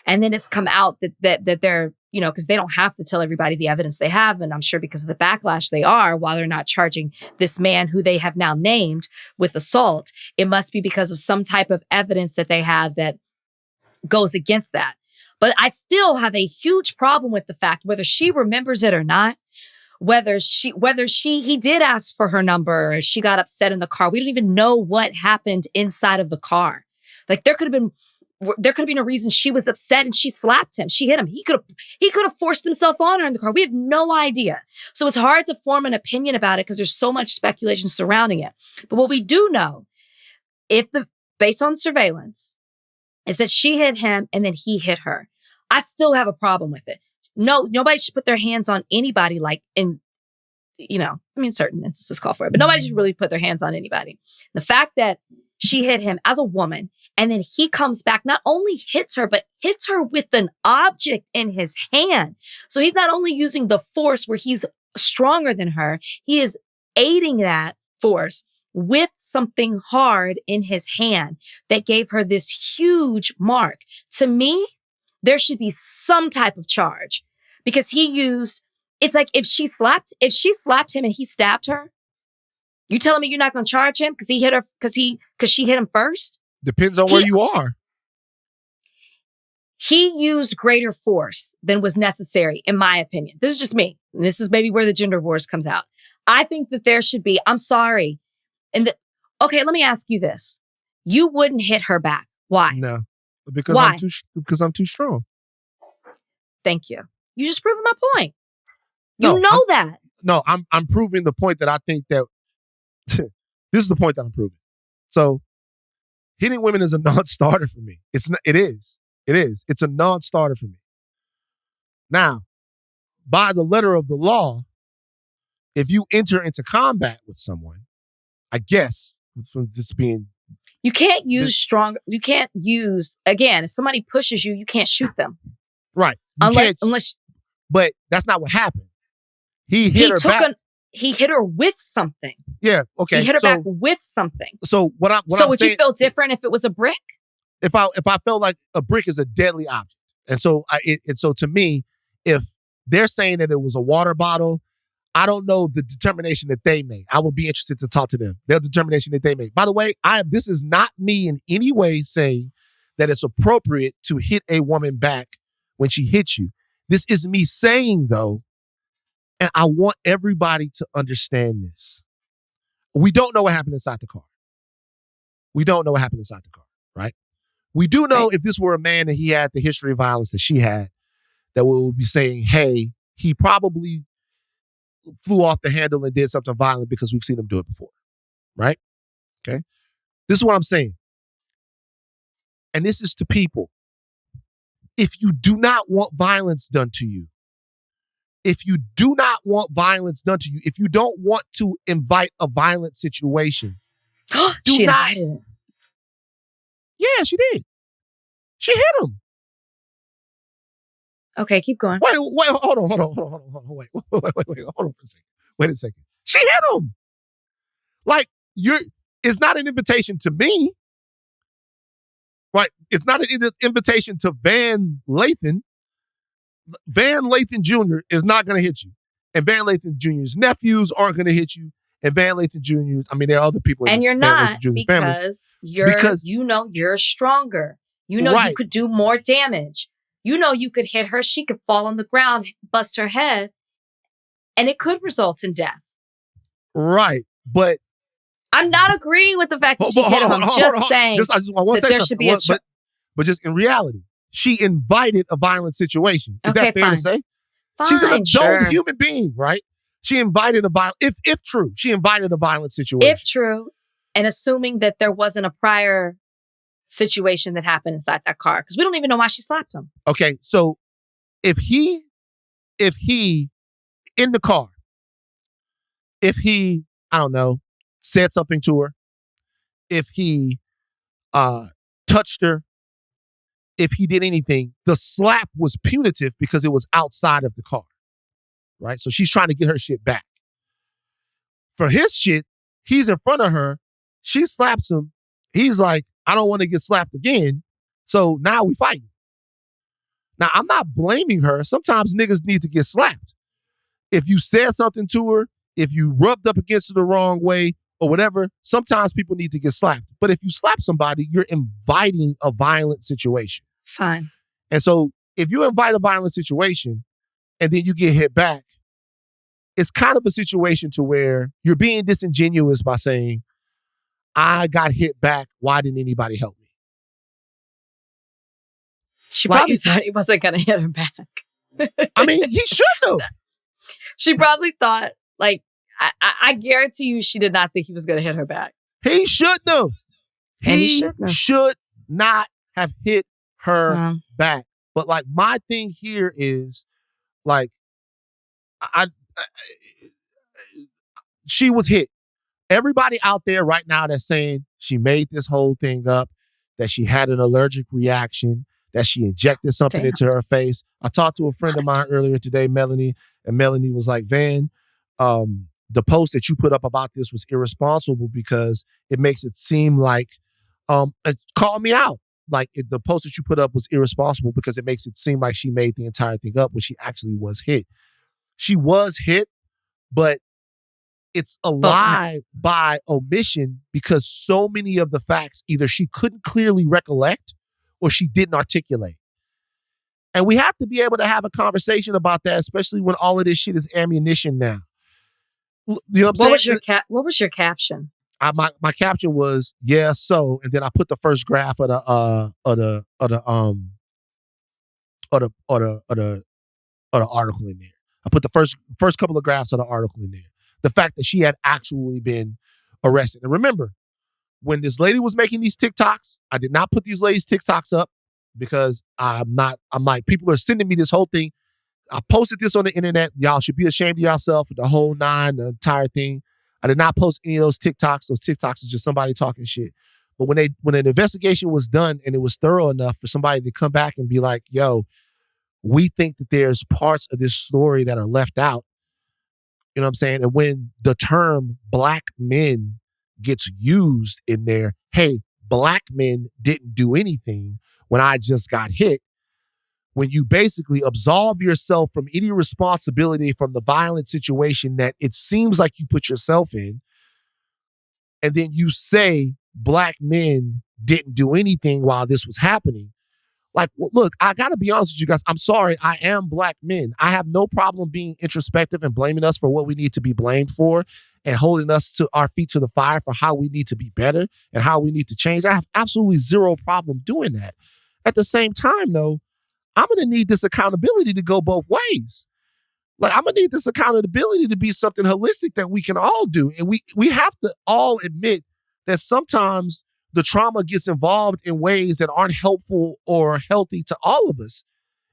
And then it's come out that they're, because they don't have to tell everybody the evidence they have. And I'm sure because of the backlash they are, while they're not charging this man who they have now named with assault, it must be because of some type of evidence that they have that goes against that. But I still have a huge problem with the fact, whether she remembers it or not, whether he did ask for her number or she got upset in the car. We don't even know what happened inside of the car. Like there could have been a reason she was upset and she slapped him. She hit him. He could have forced himself on her in the car. We have no idea. So it's hard to form an opinion about it because there's so much speculation surrounding it. But what we do know, based on surveillance, is that she hit him and then he hit her. I still have a problem with it. No, nobody should put their hands on anybody certain instances call for it, but nobody should really put their hands on anybody. The fact that she hit him as a woman and then he comes back, not only hits her, but hits her with an object in his hand. So he's not only using the force where he's stronger than her, he is aiding that force with something hard in his hand that gave her this huge mark. To me, there should be some type of charge because it's like if she slapped him and he stabbed her, you telling me you're not going to charge him because he hit her because she hit him first? Depends on where you are. He used greater force than was necessary, in my opinion. This is just me. This is maybe where the gender wars comes out. I think that there should be, I'm sorry. Okay, let me ask you this. You wouldn't hit her back. Why? No. Because Why? I'm too strong. Thank you. You just proved my point. You know that. No, I'm proving the point that I think that this is the point that I'm proving. So hitting women is a non-starter for me. It is. It's a non-starter for me. Now, by the letter of the law, if you enter into combat with someone, I guess from this being you can't use again, if somebody pushes you, you can't shoot them. Right. Unless but that's not what happened. He hit her back. He hit her with something. Yeah, okay. He hit her back with something. So would you feel different if it was a brick? If I felt like a brick is a deadly object, and so to me, if they're saying that it was a water bottle, I don't know the determination that they made. I would be interested to talk to them. Their determination that they made. By the way, this is not me in any way saying that it's appropriate to hit a woman back when she hits you. This is me saying though, and I want everybody to understand this. We don't know what happened inside the car. We don't know what happened inside the car, right? We do know if this were a man and he had the history of violence that she had, that we would be saying, hey, he probably flew off the handle and did something violent because we've seen him do it before, right? Okay. This is what I'm saying. And this is to people. If you do not want violence done to you, if you do not want violence done to you, if you don't want to invite a violent situation, she invited it. Yeah, she did. She hit him. Okay, keep going. Wait, hold on. Wait, hold on for a second. Wait a second. She hit him. Like, it's not an invitation to me. Right? It's not an invitation to Van Lathan. Van Lathan Jr. is not going to hit you. And Van Lathan Jr.'s nephews aren't going to hit you. And Van Lathan Jr.'s, I mean, there are other people. And you're not because you're stronger. You know you could do more damage. You know you could hit her. She could fall on the ground, bust her head, and it could result in death. Right. But I'm not agreeing with the fact that she hit him. I'm just saying that there should be a... But just in reality, she invited a violent situation. Is that fair to say? Fine, she's an adult human being, right? She invited a violent, if true, she invited a violent situation. If true, and assuming that there wasn't a prior situation that happened inside that car, because we don't even know why she slapped him. Okay, so if he in the car, if he, I don't know, said something to her, if he touched her, if he did anything, the slap was punitive because it was outside of the car, right? So she's trying to get her shit back. For his shit, he's in front of her. She slaps him. He's like, I don't want to get slapped again. So now we fighting. Now, I'm not blaming her. Sometimes niggas need to get slapped. If you said something to her, if you rubbed up against her the wrong way or whatever, sometimes people need to get slapped. But if you slap somebody, you're inviting a violent situation. Fine. And so if you invite a violent situation and then you get hit back, it's kind of a situation to where you're being disingenuous by saying, I got hit back. Why didn't anybody help me? She probably thought he wasn't going to hit her back. I mean, he should have. She probably thought, like, I guarantee you she did not think he was going to hit her back. He shouldn't have. He should not have hit her back. But, like, my thing here is, like, she was hit. Everybody out there right now that's saying she made this whole thing up, that she had an allergic reaction, that she injected something into her face. I talked to a friend of mine earlier today, Melanie, and Melanie was like, Van, the post that you put up about this was irresponsible because it makes it seem like, call me out. Like the post that you put up was irresponsible because it makes it seem like she made the entire thing up when she actually was hit. She was hit, but it's a lie by omission because so many of the facts either she couldn't clearly recollect or she didn't articulate. And we have to be able to have a conversation about that, especially when all of this shit is ammunition now. You know what I'm saying? What was your caption? My caption was, yeah, so, and then I put the first graph of the article in there. I put the first couple of graphs of the article in there. The fact that she had actually been arrested. And remember, when this lady was making these TikToks, I did not put these ladies' TikToks up because I'm like, people are sending me this whole thing. I posted this on the internet. Y'all should be ashamed of yourself with the whole nine, the entire thing. I did not post any of those TikToks. Those TikToks is just somebody talking shit. But when an investigation was done and it was thorough enough for somebody to come back and be like, yo, we think that there's parts of this story that are left out. You know what I'm saying? And when the term black men gets used in there, hey, black men didn't do anything when I just got hit. When you basically absolve yourself from any responsibility from the violent situation that it seems like you put yourself in, and then you say black men didn't do anything while this was happening. Like, look, I got to be honest with you guys. I'm sorry. I am black men. I have no problem being introspective and blaming us for what we need to be blamed for and holding us to our feet to the fire for how we need to be better and how we need to change. I have absolutely zero problem doing that. At the same time, though, I'm going to need this accountability to go both ways. Like, I'm going to need this accountability to be something holistic that we can all do. And we have to all admit that sometimes the trauma gets involved in ways that aren't helpful or healthy to all of us.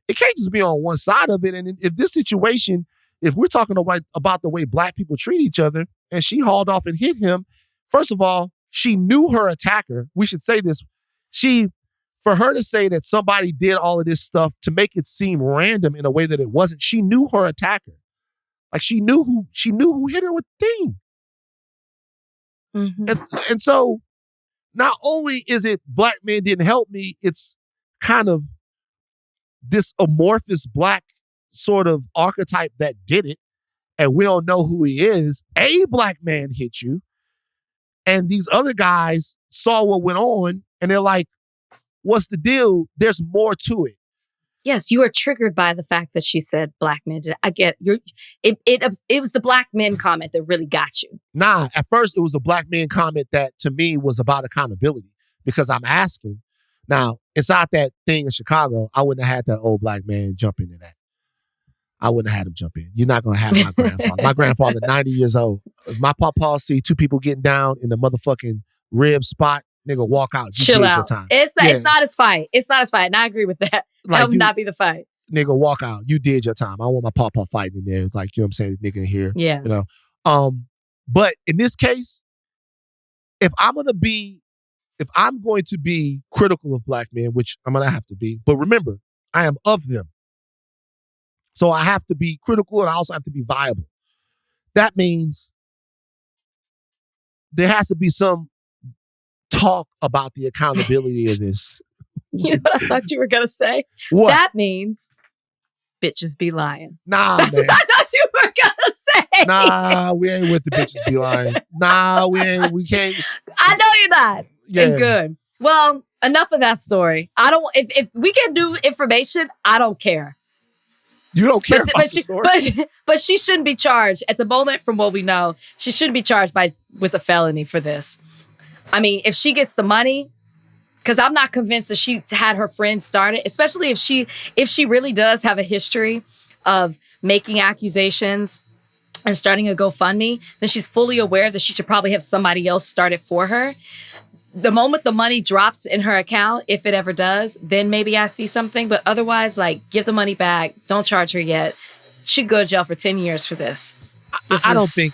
It can't just be on one side of it. And if this situation, if we're talking about the way Black people treat each other, and she hauled off and hit him, first of all, she knew her attacker. We should say this. For her to say that somebody did all of this stuff to make it seem random in a way that it wasn't, she knew her attacker. Like, she knew who hit her with the thing. Mm-hmm. And so not only is it Black men didn't help me, it's kind of this amorphous Black sort of archetype that did it, and we don't know who he is. A Black man hit you, and these other guys saw what went on, and they're like, what's the deal? There's more to it. Yes, you were triggered by the fact that she said Black men did it. I get it was the Black men comment that really got you. Nah, at first it was the Black men comment that to me was about accountability, because I'm asking. Now, inside that thing in Chicago, I wouldn't have had that old Black man jump into that. I wouldn't have had him jump in. You're not going to have my grandfather. My grandfather, 90 years old. If my papa see two people getting down in the motherfucking rib spot, nigga, walk out. You chill did out. Your time. It's not his fight. It's not his fight. And I agree with that. Like, that would not be the fight. Nigga, walk out. You did your time. I don't want my papa fighting in there. Like, you know what I'm saying? Nigga in here. Yeah. You know? But in this case, if I'm going to be critical of Black men, which I'm going to have to be, but remember, I am of them. So I have to be critical, and I also have to be viable. That means there has to be some talk about the accountability of this. You know what I thought you were going to say? What? That means bitches be lying. Nah, That's man. what I thought you were going to say. Nah, we ain't with the bitches be lying. Nah, we ain't. We can't. I know you're not. Yeah. And good. Well, enough of that story. I don't. If we get new information, I don't care. You don't care about the story? But she shouldn't be charged at the moment. From what we know, she shouldn't be charged with a felony for this. I mean, if she gets the money, because I'm not convinced that she had her friends start it, especially if she really does have a history of making accusations and starting a GoFundMe, then she's fully aware that she should probably have somebody else start it for her. The moment the money drops in her account, if it ever does, then maybe I see something. But otherwise, like, give the money back. Don't charge her yet. She'd go to jail for 10 years for this. I don't think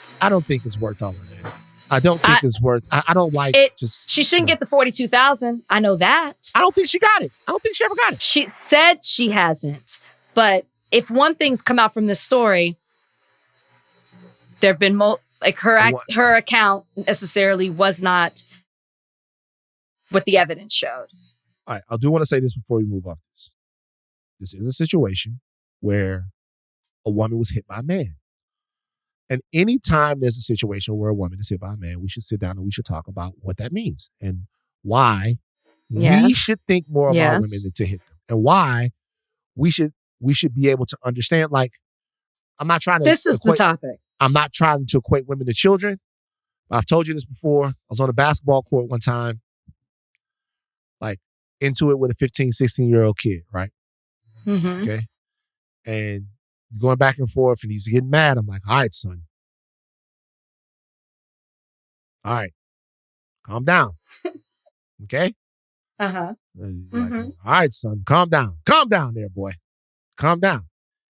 it's worth all of that. I don't think it's worth. I don't like it. She shouldn't get the $42,000. I know that. I don't think she got it. I don't think she ever got it. She said she hasn't. But if one thing's come out from this story, there have been her account necessarily was not what the evidence shows. All right, I do want to say this before we move off this. This is a situation where a woman was hit by a man. And anytime there's a situation where a woman is hit by a man, we should sit down and we should talk about what that means and why we should think more about women than to hit them, and why we should be able to understand. Like, I'm not trying to. This is the topic. I'm not trying to equate women to children. I've told you this before. I was on a basketball court one time, like into it with a 15, 16-year-old kid, right? Mm-hmm. Okay. And going back and forth, and he's getting mad. I'm like, all right, son. All right. Calm down. Okay? Uh-huh. Like, all right, son. Calm down. Calm down there, boy. Calm down.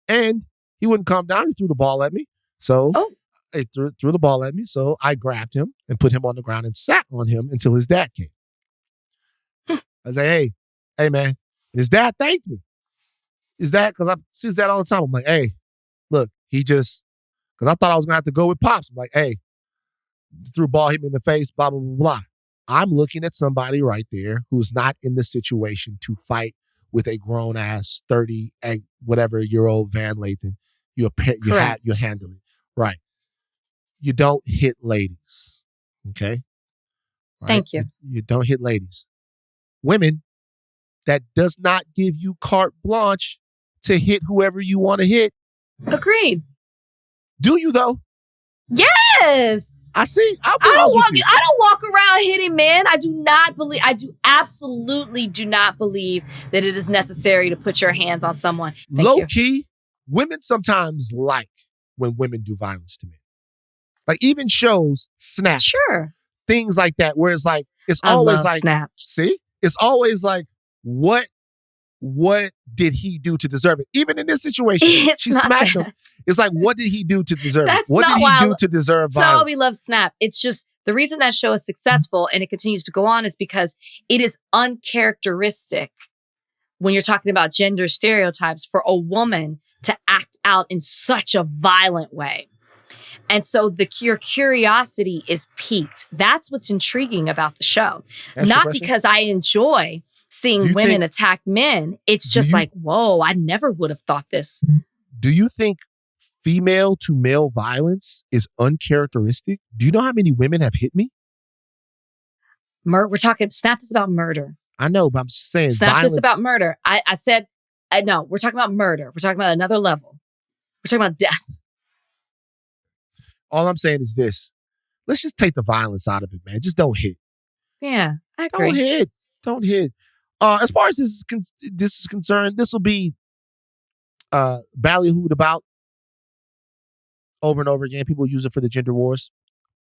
And he wouldn't calm down. He threw the ball at me. So he threw the ball at me. So I grabbed him and put him on the ground and sat on him until his dad came. I was like, hey, man. And his dad thanked me. His dad, because I see his dad all the time. I'm like, hey, look, because I thought I was going to have to go with Pops. I'm like, hey, threw a ball, hit me in the face, blah, blah, blah, blah. I'm looking at somebody right there who's not in the situation to fight with a grown-ass 30-whatever-year-old Van Lathan. You handle it. Right. You don't hit ladies. Okay? Right? Thank you. You don't hit ladies. Women, that does not give you carte blanche to hit whoever you want to hit. Agreed. Do you, though? Yes. I see. I don't walk around hitting men. I absolutely do not believe that it is necessary to put your hands on someone. Low key, women sometimes like when women do violence to men. Like even shows, Snapped. Sure. Things like that, where it's like, it's I always love like, Snapped. See? It's always like, what did he do to deserve it? Even in this situation, she smacked him. It's like, what did he do to deserve it? What did he do to deserve violence? That's why we love Snap. It's just the reason that show is successful and it continues to go on is because it is uncharacteristic when you're talking about gender stereotypes for a woman to act out in such a violent way. And so your curiosity is piqued. That's what's intriguing about the show. Not because I enjoy seeing women attack men. It's just like, whoa, I never would have thought this. Do you think female to male violence is uncharacteristic? Do you know how many women have hit me? We're talking, Snapped is about murder. I know, but I'm just saying. Snapped is about murder. I said, no, we're talking about murder. We're talking about another level. We're talking about death. All I'm saying is this. Let's just take the violence out of it, man. Just don't hit. Yeah, I agree. Don't hit. As far as this is concerned, this will be ballyhooed about over and over again. People use it for the gender wars.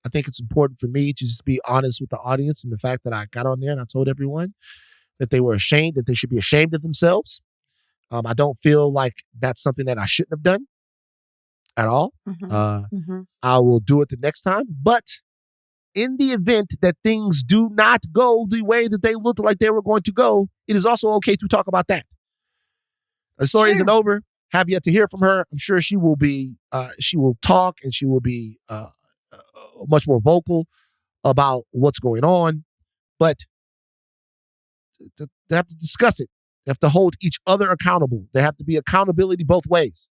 I think it's important for me to just be honest with the audience and the fact that I got on there and I told everyone that they were ashamed, that they should be ashamed of themselves. I don't feel like that's something that I shouldn't have done at all. I will do it the next time. But in the event that things do not go the way that they looked like they were going to go, it is also okay to talk about that. The story isn't over. Have yet to hear from her. I'm sure she will be, she will talk and she will be much more vocal about what's going on. But they have to discuss it. They have to hold each other accountable. There have to be accountability both ways.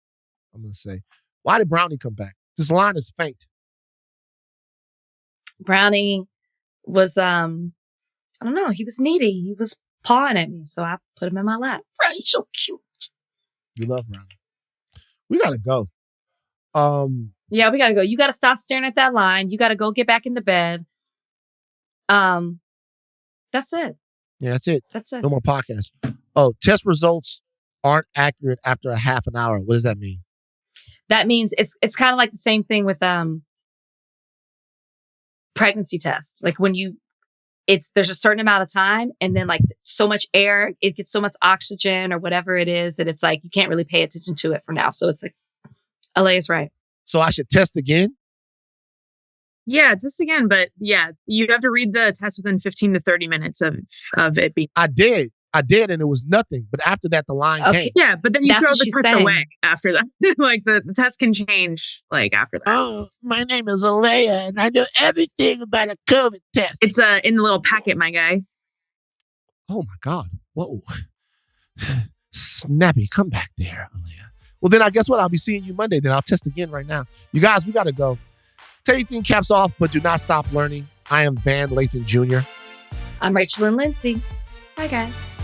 I'm going to say, why did Brownie come back? This line is faint. Brownie was, I don't know, he was needy. He was pawing at me, so I put him in my lap. Brownie's so cute. You love Brownie. We got to go. Yeah, we got to go. You got to stop staring at that line. You got to go get back in the bed. That's it. Yeah, that's it. That's it. No more podcasts. Oh, test results aren't accurate after a half an hour. What does that mean? That means it's kind of like the same thing with pregnancy test. Like when there's a certain amount of time and then like so much air, it gets so much oxygen or whatever it is that it's like you can't really pay attention to it for now. So it's like Aleya's right. So I should test again? Yeah, test again. But yeah, you have to read the test within 15 to 30 minutes of it being. I did, and it was nothing. But after that, the line came. Yeah, but then you throw the test away after that. Like the test can change like after that. Oh, my name is Aleya, and I know everything about a COVID test. It's in the little packet, my guy. Oh my God! Whoa, Snappy, come back there, Aleya. Well, then I guess what? I'll be seeing you Monday. Then I'll test again right now. You guys, we gotta go. Take your thin caps off, but do not stop learning. I am Lathan Jr. I'm Rachel Lindsay. Bye, guys.